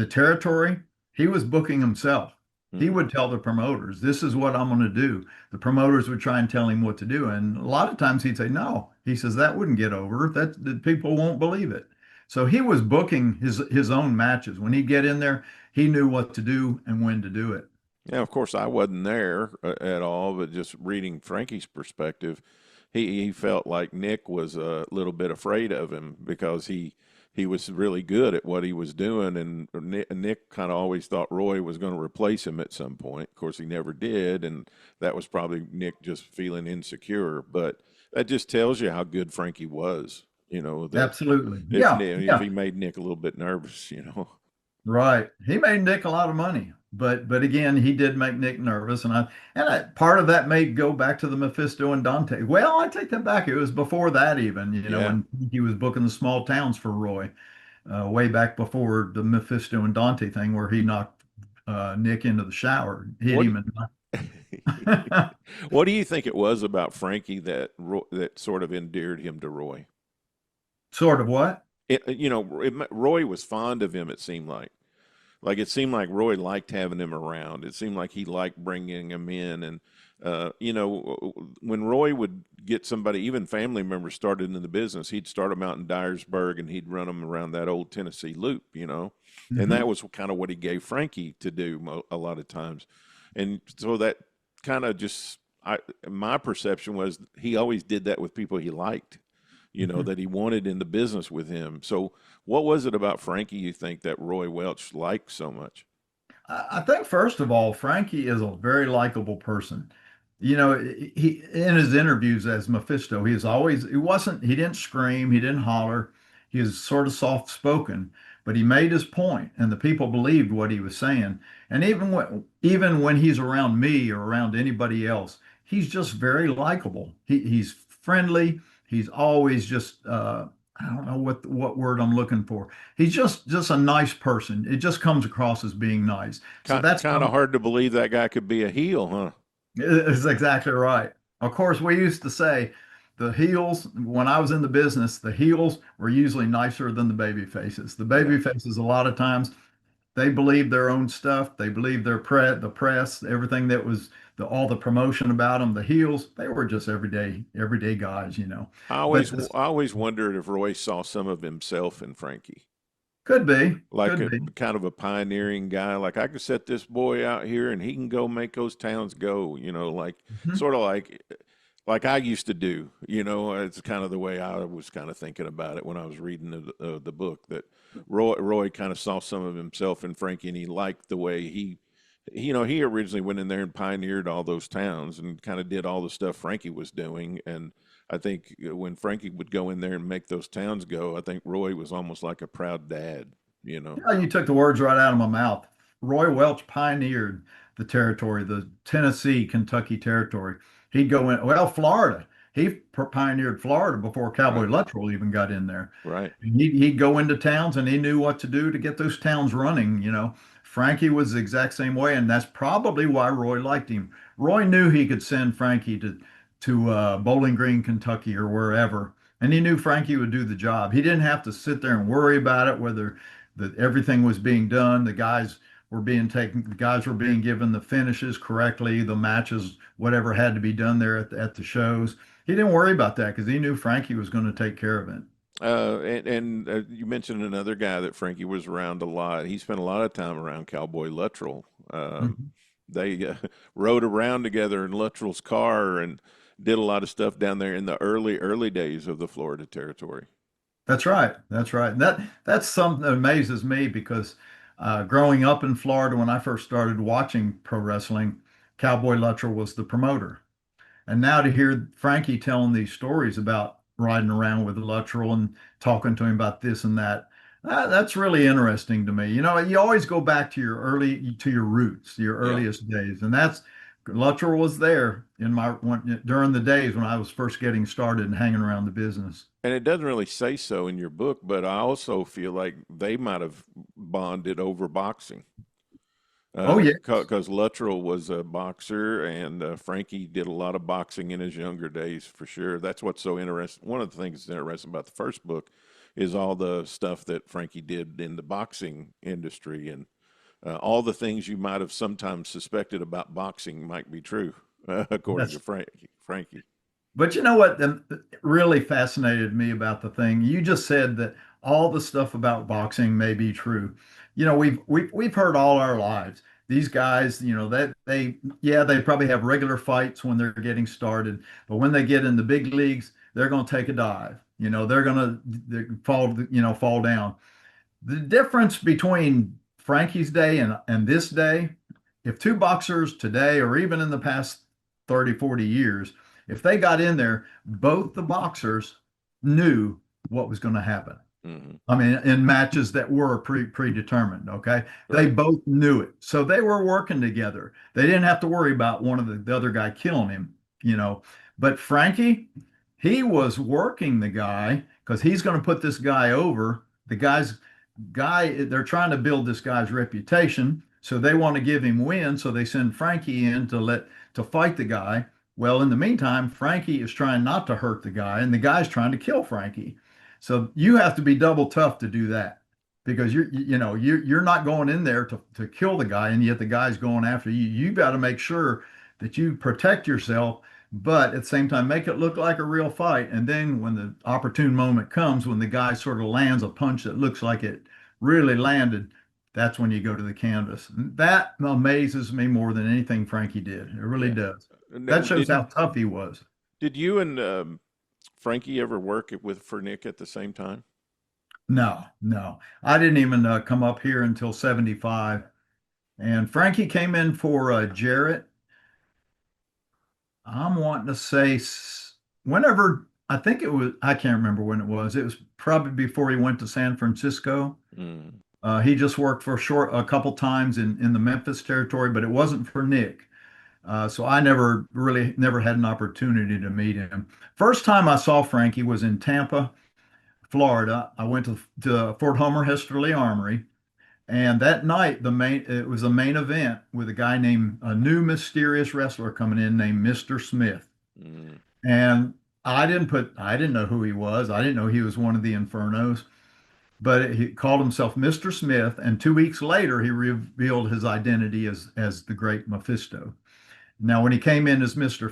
territory, he was booking himself. He Hmm. would tell the promoters, "This is what I'm going to do." The promoters would try and tell him what to do. And a lot of times he'd say, "No." He says, "That wouldn't get over. That people won't believe it." So he was booking his own matches. When he'd get in there, he knew what to do and when to do it. Yeah, of course, I wasn't there at all, but just reading Frankie's perspective, he felt like Nick was a little bit afraid of him because he was really good at what he was doing, and Nick kind of always thought Roy was going to replace him at some point. Of course, he never did, and that was probably Nick just feeling insecure. But that just tells you how good Frankie was. That Absolutely. if Yeah. if Yeah. he made Nick a little bit nervous. Right. He made Nick a lot of money, but again, he did make Nick nervous, part of that may go back to the Mephisto and Dante. Well, I take that back. It was before that even, Yeah. when he was booking the small towns for Roy, way back before the Mephisto and Dante thing, where he knocked Nick into the shower, hit What him, and What do you think it was about Frankie that sort of endeared him to Roy? sort of what? Roy was fond of him. It seemed like it seemed like Roy liked having him around. It seemed like he liked bringing him in, and when Roy would get somebody, even family members, started in the business, he'd start them out in Dyersburg and he'd run them around that old Tennessee loop, and that Mhm. was kind of what he gave Frankie to do a lot of times, and so that kind of just my perception was he always did that with people he liked, Mhm. that he wanted in the business with him. So, what was it about Frankie you think that Roy Welch liked so much? I think first of all, Frankie is a very likable person. He in his interviews as Mephisto, he didn't scream, he didn't holler. He was sort of soft spoken, but he made his point, and the people believed what he was saying. And even when he's around me or around anybody else, he's just very likable. He's friendly. He's always just I don't know what word I'm looking for. He's just a nice person. It just comes across as being nice. So that's Kind of hard to believe that guy could be a heel, huh? is exactly right. Of course, we used to say the heels, when I was in the business, the heels were usually nicer than the baby faces. The Yeah. baby faces, a lot of times, they believed their own stuff. They believed the press, everything that was all the promotion about them. The heels, they were just everyday guys. But this I always wondered if Roy saw some of himself in Frankie, like could be. kind of a pioneering guy. Like I could set this boy out here, and he can go make those towns go. Like Mhm. sort of like I used to do. It's kind of the way I was kind of thinking about it when I was reading the book. That Roy kind of saw some of himself in Frankie, and he liked the way he originally went in there and pioneered all those towns and kind of did all the stuff Frankie was doing. And I think when Frankie would go in there and make those towns go, I think Roy was almost like a proud dad. Yeah, you took the words right out of my mouth. Roy Welch pioneered the territory, the Tennessee, Kentucky territory. He'd go in, well, Florida. He pioneered Florida before Cowboy Right, Luttrell even got in there. right. And he'd go into towns and he knew what to do to get those towns running. Frankie was the exact same way, and that's probably why Roy liked him. Roy knew he could send Frankie to Bowling Green, Kentucky, or wherever, and he knew Frankie would do the job. He didn't have to sit there and worry about it, whether that everything was being done. The guys were being given the finishes correctly, the matches, whatever had to be done there at the shows. He didn't worry about that because he knew Frankie was going to take care of it. And you mentioned another guy that Frankie was around a lot. He spent a lot of time around Cowboy Luttrell. Mhm. They rode around together in Luttrell's car and did a lot of stuff down there in the early days of the Florida territory. That's right. That's right. And that's something that amazes me because growing up in Florida, when I first started watching pro wrestling, Cowboy Luttrell was the promoter. And now to hear Frankie telling these stories about riding around with Luttrell and talking to him about this and that, that's really interesting to me. You know, you always go back to your roots, your Yeah. earliest days, and that's Luttrell was there during the days when I was first getting started and hanging around the business. And it doesn't really say so in your book, but I also feel like they might have bonded over boxing. Oh yeah, Because Luttrell was a boxer, and Frankie did a lot of boxing in his younger days, for sure. That's what's so interesting. One of the things that's interesting about the first book is all the stuff that Frankie did in the boxing industry, and all the things you might have sometimes suspected about boxing might be true, according to that's Frankie. But you know what really fascinated me about the thing? You just said that all the stuff about boxing may be true. You know, we've heard all our lives. These guys, you know, that they probably have regular fights when they're getting started, but when they get in the big leagues, they're going to take a dive. You know, they fall down. The difference between Frankie's day and this day, if two boxers today or even in the past 30, 40 years, if they got in there, both the boxers knew what was going to happen. Hmm. I mean, in matches that were predetermined, okay? They Right. both knew it. So they were working together. They didn't have to worry about one of the other guy killing him, you know. But Frankie, he was working the guy because he's going to put this guy over. They're trying to build this guy's reputation. So they want to give him win. So they send Frankie in to fight the guy. Well, in the meantime, Frankie is trying not to hurt the guy, and the guy's trying to kill Frankie. So you have to be double tough to do that because you're not going in there to kill the guy, and yet the guy's going after you. You got to make sure that you protect yourself, but at the same time make it look like a real fight. And then when the opportune moment comes, when the guy sort of lands a punch that looks like it really landed, that's when you go to the canvas. That amazes me more than anything Frankie did. It really Yeah. does. Now, That shows how tough he was. did you and Frankie ever work for Nick at the same time? No, no. I didn't even come up here until 75. And Frankie came in for Jarrett. I'm wanting to say whenever, I think it was, I can't remember when it was. It was probably before he went to San Francisco. Mm. He just worked for a couple times in the Memphis territory, but it wasn't for Nick. So I never had an opportunity to meet him. First time I saw Frankie was in Tampa, Florida. I went to Fort Homer Hesterly Armory, and that night it was a main event with a new mysterious wrestler coming in named Mr. Smith. Mm. And I didn't know who he was. I didn't know he was one of the Infernos, but he called himself Mr. Smith, and 2 weeks later he revealed his identity as the Great Mephisto. Now, when he came in as Mr.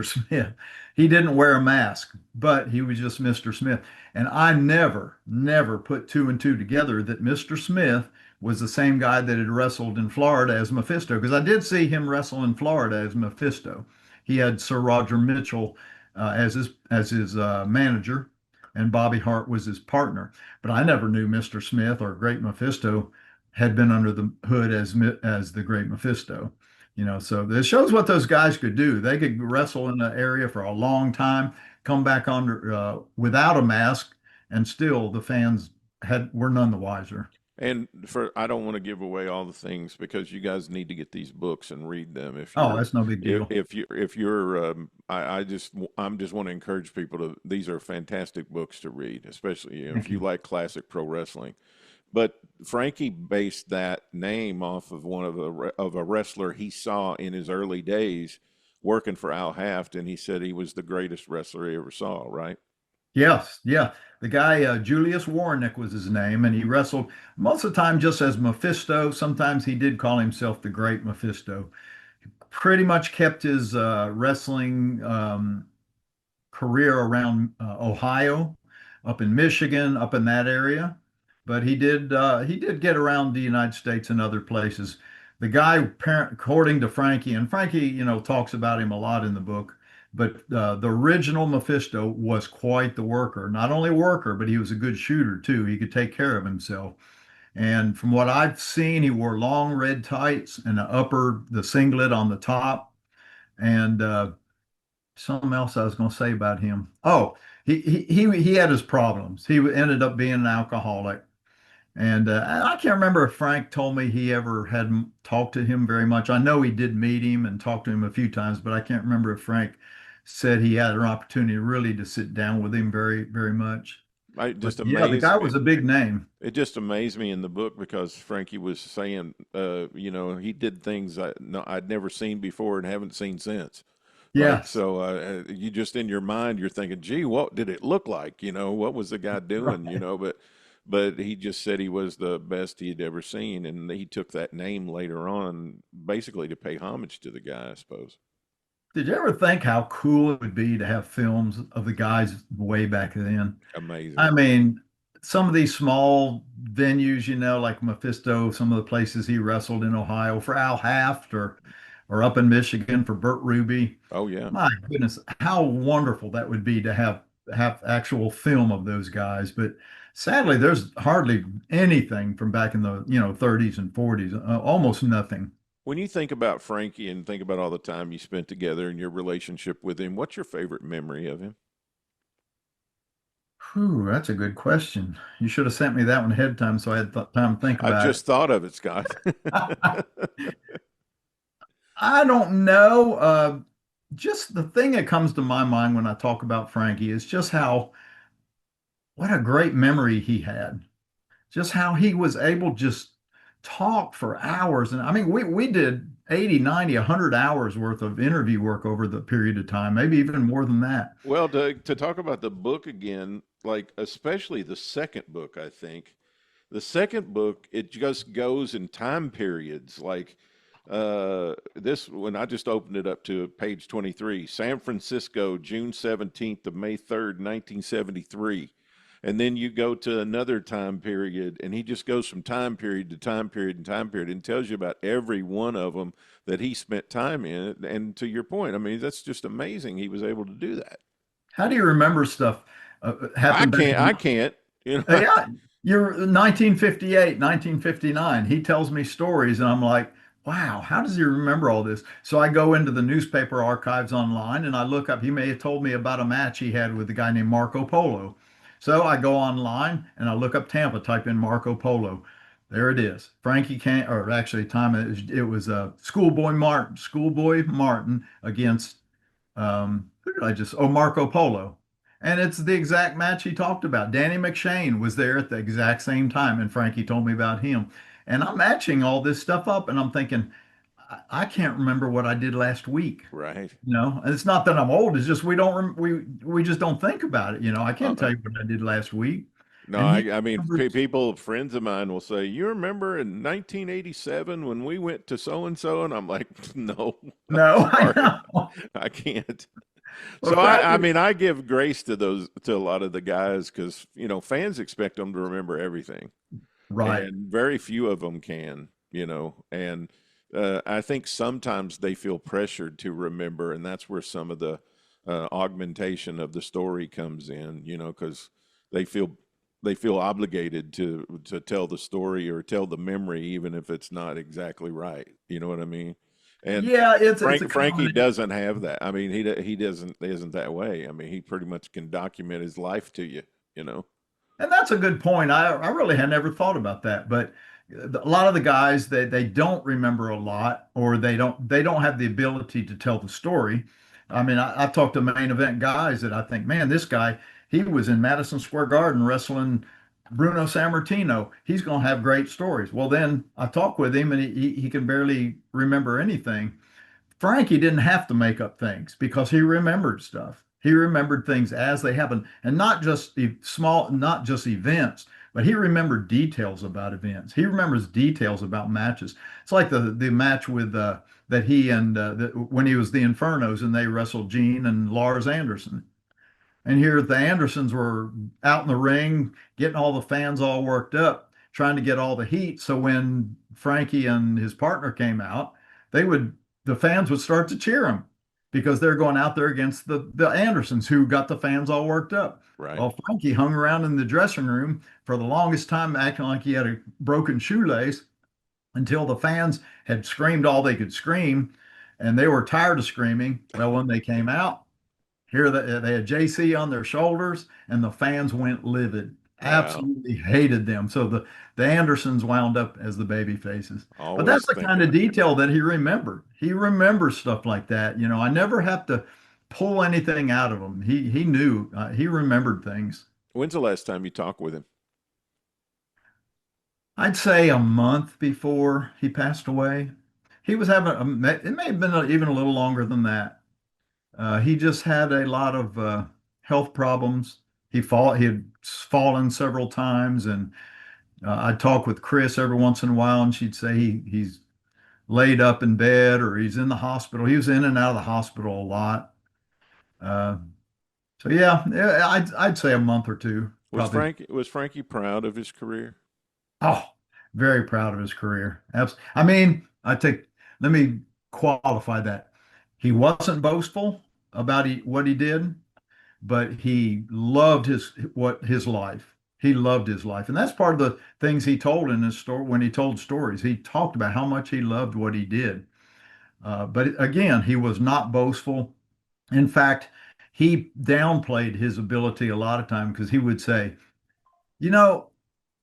Smith, he didn't wear a mask, but he was just Mr. Smith. And I never put two and two together that Mr. Smith was the same guy that had wrestled in Florida as Mephisto, because I did see him wrestle in Florida as Mephisto. He had Sir Roger Mitchell as his manager, and Bobby Hart was his partner. But I never knew Mr. Smith or Great Mephisto had been under the hood as the Great Mephisto. You know, so this shows what those guys could do. They could wrestle in the area for a long time, come back under without a mask, and still the fans were none the wiser. And I don't want to give away all the things because you guys need to get these books and read them. Oh, that's no big deal. If you're, I'm just want to encourage people to. These are fantastic books to read, especially if you like classic pro wrestling. But Frankie based that name off of of a wrestler he saw in his early days working for Al Haft, and he said he was the greatest wrestler he ever saw. Right? Yes, yeah. The guy, Julius Warnick was his name, and he wrestled most of the time just as Mephisto. Sometimes he did call himself the Great Mephisto. Pretty much kept his wrestling career around Ohio, up in Michigan, up in that area. But he did get around the United States and other places. The guy, according to Frankie, and Frankie, talks about him a lot in the book. But the original Mephisto was quite the worker. Not only worker, but he was a good shooter too. He could take care of himself. And from what I've seen, he wore long red tights and the singlet on the top. And something else I was going to say about him. Oh, he had his problems. He ended up being an alcoholic. And I can't remember if Frank told me he ever had talked to him very much. I know he did meet him and talk to him a few times, but I can't remember if Frank said he had an opportunity really to sit down with him very, very much. I But just yeah, the amazed guy me. was a big name. It just amazed me in the book because Frankie was saying, he did things no, I'd never seen before and haven't seen since. Like, Yes. so you just in your mind, you're thinking, gee, what did it look like? What was the guy doing? Right. But he just said he was the best he'd ever seen. And he took that name later on basically to pay homage to the guy, I suppose. Did you ever think how cool it would be to have films of the guys way back then? Amazing. I mean, some of these small venues, like Mephisto, some of the places he wrestled in Ohio for Al Haft or up in Michigan for Burt Ruby. Oh, yeah. My goodness, how wonderful that would be to have actual film of those guys. But sadly, there's hardly anything from back in the 30s and 40s, almost nothing. When you think about Frankie and think about all the time you spent together and your relationship with him, what's your favorite memory of him? Whew, that's a good question. You should have sent me that one ahead of time so I had time to think I about just thought of it, Scott. it. I don't know. Just the thing that comes to my mind when I talk about Frankie is just what a great memory he had. Just how he was able to just talk for hours. And I mean, we did 80, 90, 100 hours worth of interview work over the period of time, maybe even more than that. Well, to talk about the book again, like especially the second book, I think the second book it just goes in time periods. Like this, when I just opened it up to page 23, San Francisco, June 17th to May 3rd, 1973. And then you go to another time period, and he just goes from time period to time period and time period and tells you about every one of them that he spent time in. And to your point, I mean, that's just amazing. He was able to do that. How do you remember stuff I happened back can't, in I can't, Yeah, you're 1958, 1959. He tells me stories, and I'm like, wow, how does he remember all this? So I go into the newspaper archives online and I look up, he may have told me about a match he had with a guy named Marco Polo. So I go online and I look up Tampa, type in Marco Polo. There it is. Frankie Cain, or actually, time it was Schoolboy Martin against who did I just? Oh, Marco Polo. And it's the exact match he talked about. Danny McShane was there at the exact same time, and Frankie told me about him. And I'm matching all this stuff up, and I'm thinking, I can't remember what I did last week. right. And it's not that I'm old. It's just we just don't think about it. I can't tell Uh-uh. you what I did last week. No, And he I mean, remembers. people, friends of mine will say, "You remember in 1987 when we went to so and so?" And I'm like, "No, I'm No, I sorry, know. I can't." Well, So I Frankie, mean, I give grace to a lot of the guys because fans expect them to remember everything, right. and very few of them can. And I think sometimes they feel pressured to remember, and that's where some of the augmentation of the story comes in. Because they feel they feel obligated to tell the story or tell the memory, even if it's not exactly right. You know what I mean? And Yeah, it's a Frankie combination. doesn't have that. I mean, he doesn't isn't that way. I mean, he pretty much can document his life to you. You know. And that's a good point. I really had never thought about that, but a lot of the guys they don't remember a lot, or they don't have the ability to tell the story. I mean, I've talked to main event guys that I think, man, this guy, he was in Madison Square Garden wrestling Bruno Sammartino. He's going to have great stories. Well, then I talk with him, and he can barely remember anything. Frankie didn't have to make up things because he remembered stuff. He remembered things as they happened, and not just events, but he remembered details about events. He remembers details about matches. It's like the match with that he and when he was the Infernos and they wrestled Gene and Lars Anderson. And here the Andersons were out in the ring, getting all the fans all worked up, trying to get all the heat. So when Frankie and his partner came out, they would the fans would start to cheer him. because they're going out there against the Andersons, who got the fans all worked up. Right. Well, Frankie hung around in the dressing room for the longest time, acting like he had a broken shoelace, until the fans had screamed all they could scream, and they were tired of screaming. Well, when they came out, here they had JC on their shoulders, and the fans went livid. Wow. Absolutely hated them. So the Andersons wound up as the baby faces. But that's Always the kind thinking. of detail that he remembered. He remembers stuff like that. I never have to pull anything out of him. He knew. He remembered things. When's the last time you talked with him? I'd say a month before he passed away. He was having it may have been even a little longer than that. He just had a lot of health problems. He had fallen several times, and I'd talk with Chris every once in a while, and she'd say he's laid up in bed or he's in the hospital. He was in and out of the hospital a lot. Uh, so yeah, I'd say a month or two, probably. Was Frankie proud of his career? Oh, very proud of his career. I mean, let me qualify that. He wasn't boastful about what he did, but he loved his life. He loved his life. And that's part of the things he told in his story when he told stories. He talked about how much he loved what he did. But again, he was not boastful. In fact, he downplayed his ability a lot of time because he would say, you know,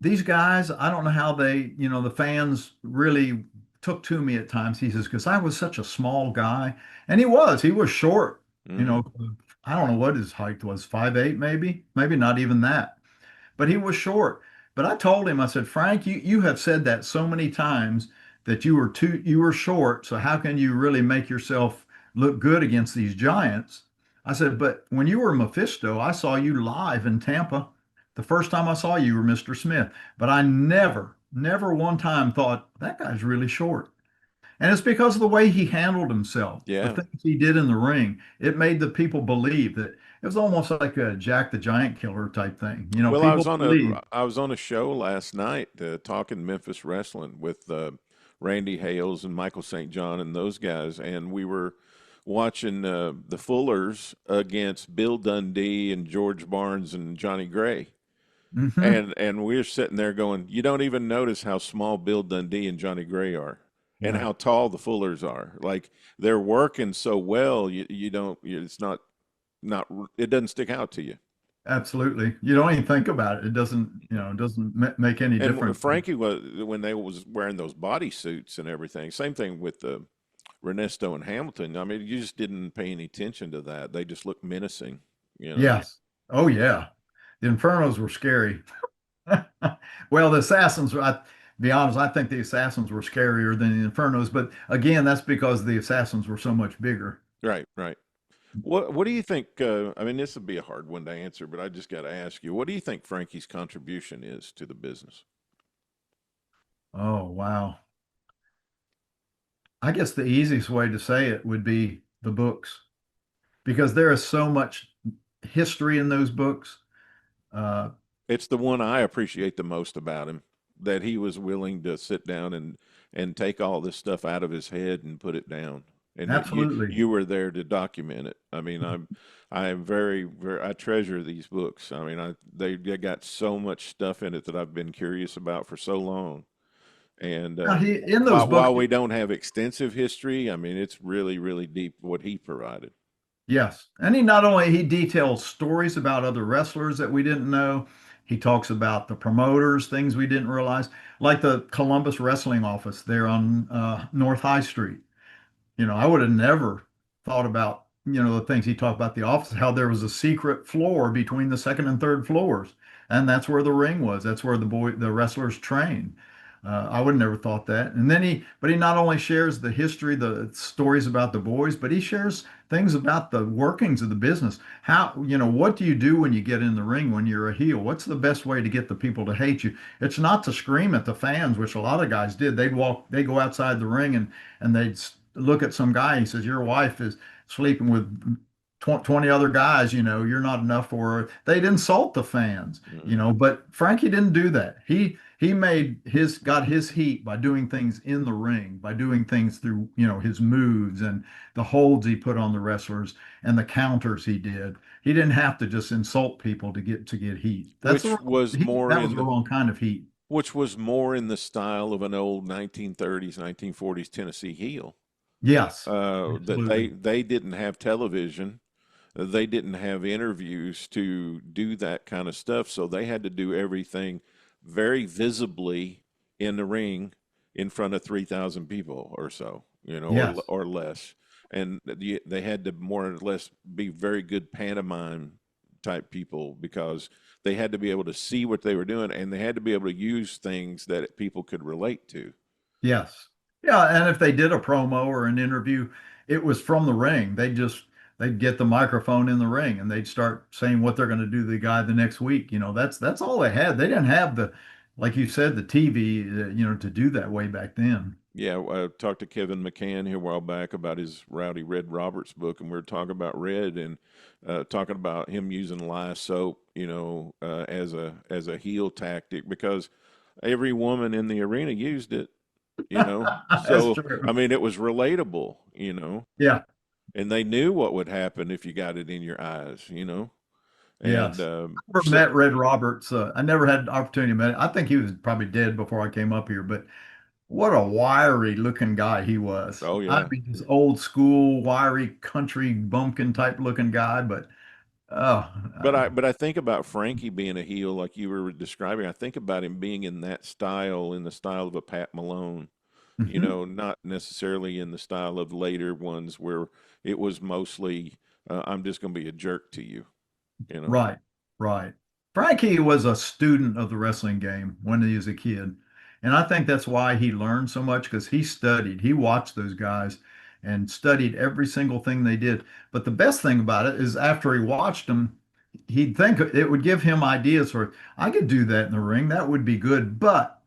these guys, I don't know how the fans really took to me at times. He says, because I was such a small guy. And he was short, you Mm-hmm. know, I don't know what his height was, 5'8", maybe not even that, but he was short. But I told him, I said, Frank, you have said that so many times that you were short. So how can you really make yourself look good against these giants? I said, but when you were Mephisto, I saw you live in Tampa. The first time I saw you, you were Mr. Smith, but I never one time thought that guy's really short. And it's because of the way he handled himself, the Yeah. things he did in the ring. It made the people believe that it was almost like a Jack the Giant Killer type thing. Well, People believe. I was on a show last night talking Memphis wrestling with Randy Hales and Michael St. John and those guys, and we were watching the Fullers against Bill Dundee and George Barnes and Johnny Gray. Hmm. And we're sitting there going, you don't even notice how small Bill Dundee and Johnny Gray are, and Yeah, how tall the Fullers are. Like they're working so well, you don't. It's not. It doesn't stick out to you. absolutely. You don't even think about it. It doesn't make any And difference. Frankie was when they was wearing those body suits and everything. Same thing with Ernesto and Hamilton. I mean, you just didn't pay any attention to that. They just looked menacing. You know. Yes. Oh yeah. The Infernos were scary. Well, the Assassins, be honest, I think the Assassins were scarier than the Infernos, but again, that's because the Assassins were so much bigger. Right. Right. What do you think? I mean, this would be a hard one to answer, but I just got to ask you, what do you think Frankie's contribution is to the business? Oh, wow. I guess the easiest way to say it would be the books, because there is so much history in those books. Uh, It's the one I appreciate the most about him, that he was willing to sit down and take all this stuff out of his head and put it down. And that Absolutely. you were there to document it. I mean, I'm very I treasure these books. I mean, they got so much stuff in it that I've been curious about for so long. And Now, in those books, while we don't have extensive history, I mean, it's really deep what he provided. yes. And he not only he details stories about other wrestlers that we didn't know, he talks about the promoters, things we didn't realize, like the Columbus Wrestling Office there on North High Street. I would have never thought about, the things he talked about the office, how there was a secret floor between the second and third floors. And that's where the ring was. That's where the wrestlers trained. I would have never thought that. And then but he not only shares the history, the stories about the boys, but he shares things about the workings of the business. How, what do you do when you get in the ring when you're a heel? What's the best way to get the people to hate you? It's not to scream at the fans, which a lot of guys did. They go outside the ring and they'd look at some guy. He says, your wife is sleeping with 20 other guys, you're not enough for her. They'd insult the fans, Mhm. but Frankie didn't do that. He got his heat by doing things in the ring, by doing things through, his moves and the holds he put on the wrestlers and the counters he did. He didn't have to just insult people to get heat. which was more That was in the the wrong kind of heat. which was more in the style of an old 1930s, 1940s Tennessee heel. Yes, That absolutely. they didn't have television, they didn't have interviews to do that kind of stuff, so they had to do everything very visibly in the ring in front of 3,000 people or so, Yes. or less, and they had to more or less be very good pantomime type people because they had to be able to see what they were doing and they had to be able to use things that people could relate to. Yes. Yeah, and if they did a promo or an interview, it was from the ring. They'd get the microphone in the ring and they'd start saying what they're going to do to the guy the next week. That's all they had. They didn't have like you said, the TV, to do that way back then. Yeah, I talked to Kevin McCann here a while back about his Rowdy Red Roberts book, and we were talking about Red and talking about him using lye soap, as a heel tactic because every woman in the arena used it, That's So I true. mean, it was relatable, Yeah. and they knew what would happen if you got it in your eyes. And Yes. I never met Red Roberts. I never had the opportunity to meet him. I think he was probably dead before I came up here, but what a wiry looking guy he was. oh I yeah. mean, this old school, wiry country bumpkin type looking guy, but oh, But I think about Frankie being a heel like you were describing. I think about him being in that style, in the style of a Pat Malone, mhm. not necessarily in the style of later ones where it was mostly I'm just going to be a jerk to you, you know. Right, right. Frankie was a student of the wrestling game when he was a kid. And I think that's why he learned so much because he watched those guys and studied every single thing they did. But the best thing about it is after he watched them, he'd think it would give him ideas for, I could do that in the ring. That would be good. But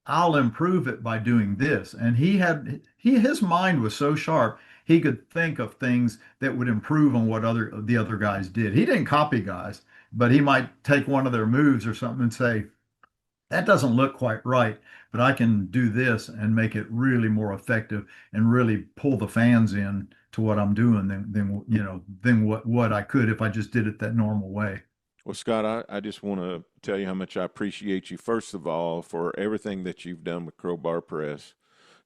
I'll improve it by doing this. And his mind was so sharp, he could think of things that would improve on what the other guys did. He didn't copy guys, but he might take one of their moves or something and say, that doesn't look quite right, but I can do this and make it really more effective and really pull the fans in to what I'm doing than what I could if I just did it that normal way. Well, Scott, I just want to tell you how much I appreciate you, first of all, for everything that you've done with Crowbar Press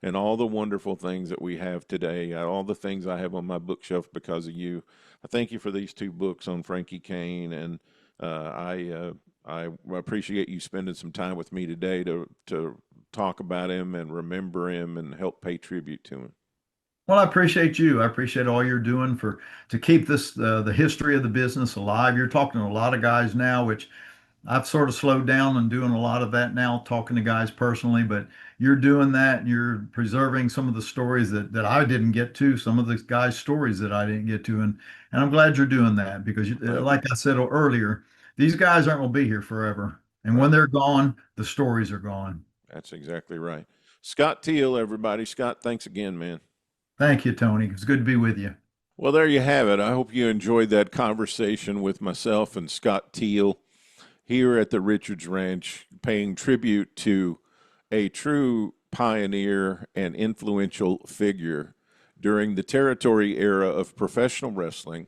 and all the wonderful things that we have today, all the things I have on my bookshelf because of you. I thank you for these two books on Frankie Cain, and I appreciate you spending some time with me today to talk about him and remember him and help pay tribute to him. Well, I appreciate you. I appreciate all you're doing to keep the history of the business alive. You're talking to a lot of guys now, which I've sort of slowed down and doing a lot of that now, talking to guys personally, but you're doing that. You're preserving some of the stories that I didn't get to, some of the guys' stories that I didn't get to. And I'm glad you're doing that because, Well, like I said earlier, these guys aren't going to be here forever. And when right. they're gone, the stories are gone. That's exactly right. Scott Teal, everybody. Scott, thanks again, man. Thank you, Tony. It's good to be with you. Well, there you have it. I hope you enjoyed that conversation with myself and Scott Teal here at the Richards Ranch, paying tribute to a true pioneer and influential figure during the territory era of professional wrestling.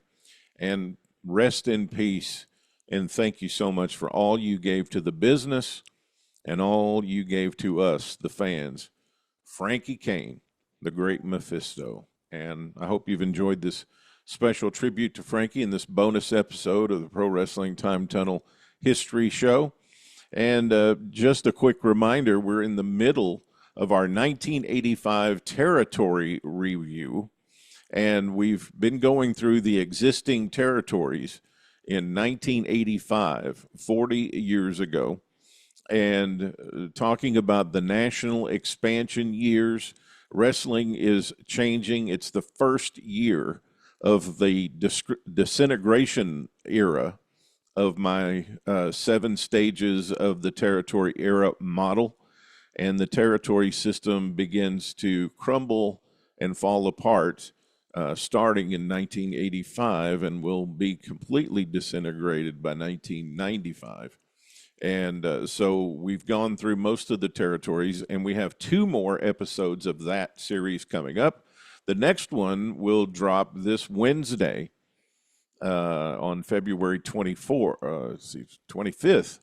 And rest in peace. And thank you so much for all you gave to the business and all you gave to us, the fans. Frankie Cain, the Great Mephisto. And I hope you've enjoyed this special tribute to Frankie in this bonus episode of the Pro Wrestling Time Tunnel History Show. And just a quick reminder, we're in the middle of our 1985 territory review, and we've been going through the existing territories in 1985, 40 years ago, and talking about the national expansion years. Wrestling is changing. It's the first year of the disintegration era of my 7 stages of the territory era model. And the territory system begins to crumble and fall apart starting in 1985 and will be completely disintegrated by 1995. And so we've gone through most of the territories, and we have 2 more episodes of that series coming up. The next one will drop this Wednesday on February 25th.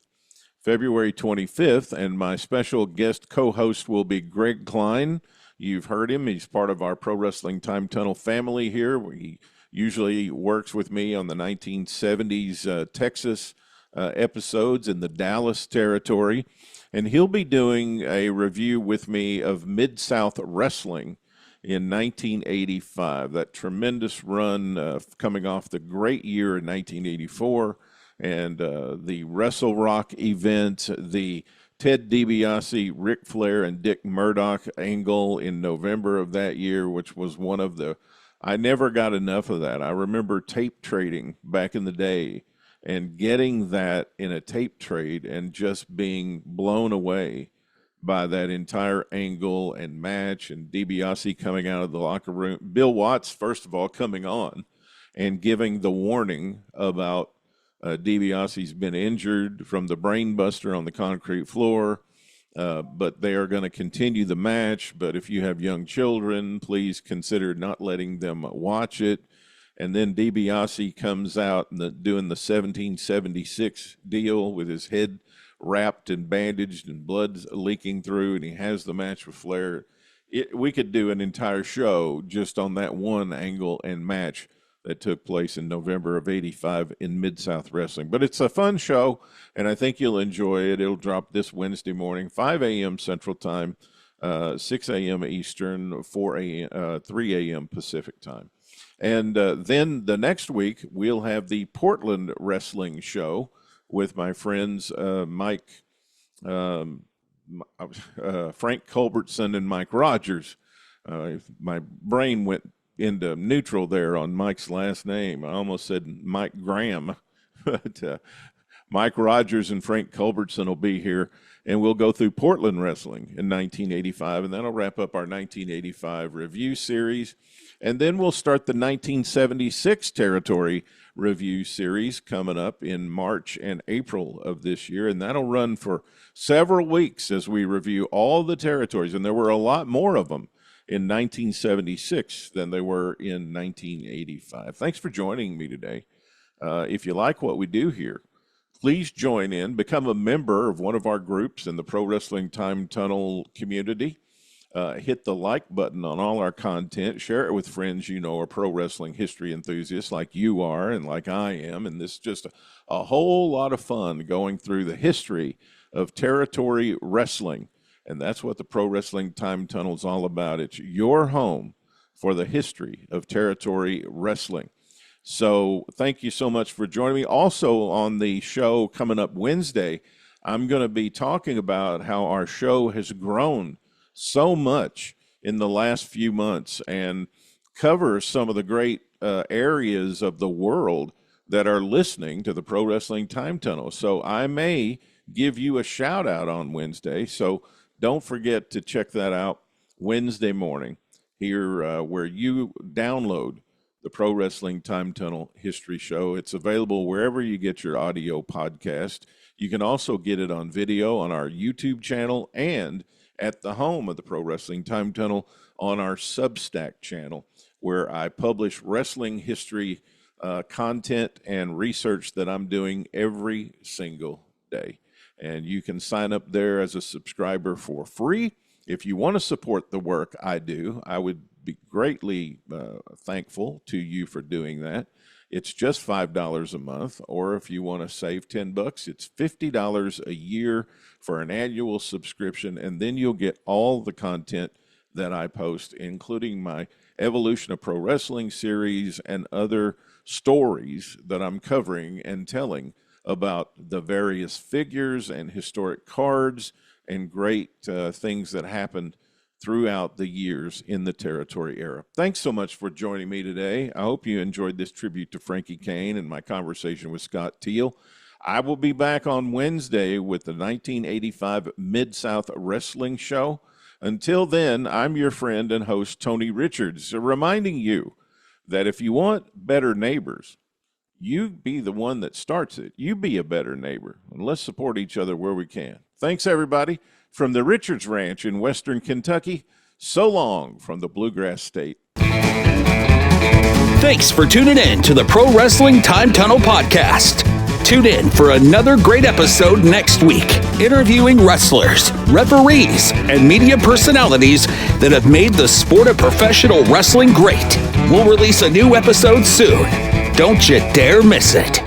February 25th, and my special guest co-host will be Greg Klein. You've heard him. He's part of our Pro Wrestling Time Tunnel family here. He usually works with me on the 1970s Texas episodes in the Dallas territory, and he'll be doing a review with me of Mid-South Wrestling in 1985, that tremendous run coming off the great year in 1984, and the Wrestle Rock event, the Ted DiBiase, Ric Flair, and Dick Murdoch angle in November of that year, which was one of the, I never got enough of that. I remember tape trading back in the day and getting that in a tape trade and just being blown away by that entire angle and match, and DiBiase coming out of the locker room. Bill Watts, first of all, coming on and giving the warning about DiBiase's been injured from the brain buster on the concrete floor, but they are going to continue the match. But if you have young children, please consider not letting them watch it. And then DiBiase comes out and doing the 1776 deal with his head wrapped and bandaged and blood leaking through, and he has the match with Flair. We could do an entire show just on that one angle and match that took place in November of 85 in Mid-South Wrestling. But it's a fun show, and I think you'll enjoy it. It'll drop this Wednesday morning, 5 a.m. Central Time, 6 a.m. Eastern, 3 a.m. Pacific Time. And then the next week, we'll have the Portland Wrestling Show with my friends Frank Culbertson and Mike Rogers. My brain went into neutral there on Mike's last name. I almost said Mike Graham, but Mike Rogers and Frank Culbertson will be here, and we'll go through Portland Wrestling in 1985, and that'll wrap up our 1985 review series. And then we'll start the 1976 territory review series coming up in March and April of this year, and that'll run for several weeks as we review all the territories, and there were a lot more of them in 1976 than they were in 1985. Thanks for joining me today. If you like what we do here, please join in, become a member of one of our groups in the Pro Wrestling Time Tunnel community. Hit the like button on all our content. Share it with friends you know are pro wrestling history enthusiasts like you are and like I am. And this is just a whole lot of fun going through the history of territory wrestling. And that's what the Pro Wrestling Time Tunnel is all about. It's your home for the history of territory wrestling. So thank you so much for joining me. Also on the show coming up Wednesday, I'm going to be talking about how our show has grown so much in the last few months and cover some of the great areas of the world that are listening to the Pro Wrestling Time Tunnel. So I may give you a shout out on Wednesday. So don't forget to check that out Wednesday morning here where you download the Pro Wrestling Time Tunnel History Show. It's available wherever you get your audio podcast. You can also get it on video on our YouTube channel and at the home of the Pro Wrestling Time Tunnel on our Substack channel, where I publish wrestling history content and research that I'm doing every single day. And you can sign up there as a subscriber for free. If you want to support the work I do, I would be greatly thankful to you for doing that. It's just $5 a month, or if you want to save $10, it's $50 a year for an annual subscription, and then you'll get all the content that I post, including my Evolution of Pro Wrestling series and other stories that I'm covering and telling about the various figures and historic cards and great things that happened throughout the years in the territory era. Thanks so much for joining me today. I hope you enjoyed this tribute to Frankie Cain and my conversation with Scott Teal. I will be back on Wednesday with the 1985 Mid-South Wrestling Show. Until then, I'm your friend and host, Tony Richards, reminding you that if you want better neighbors, You be the one that starts it. You be a better neighbor, and let's support each other where we can. Thanks, everybody. From the Richards Ranch in western Kentucky, so long from the Bluegrass State. Thanks for tuning in to the Pro Wrestling Time Tunnel Podcast. Tune in for another great episode next week, interviewing wrestlers, referees, and media personalities that have made the sport of professional wrestling great. We'll release a new episode soon. Don't you dare miss it.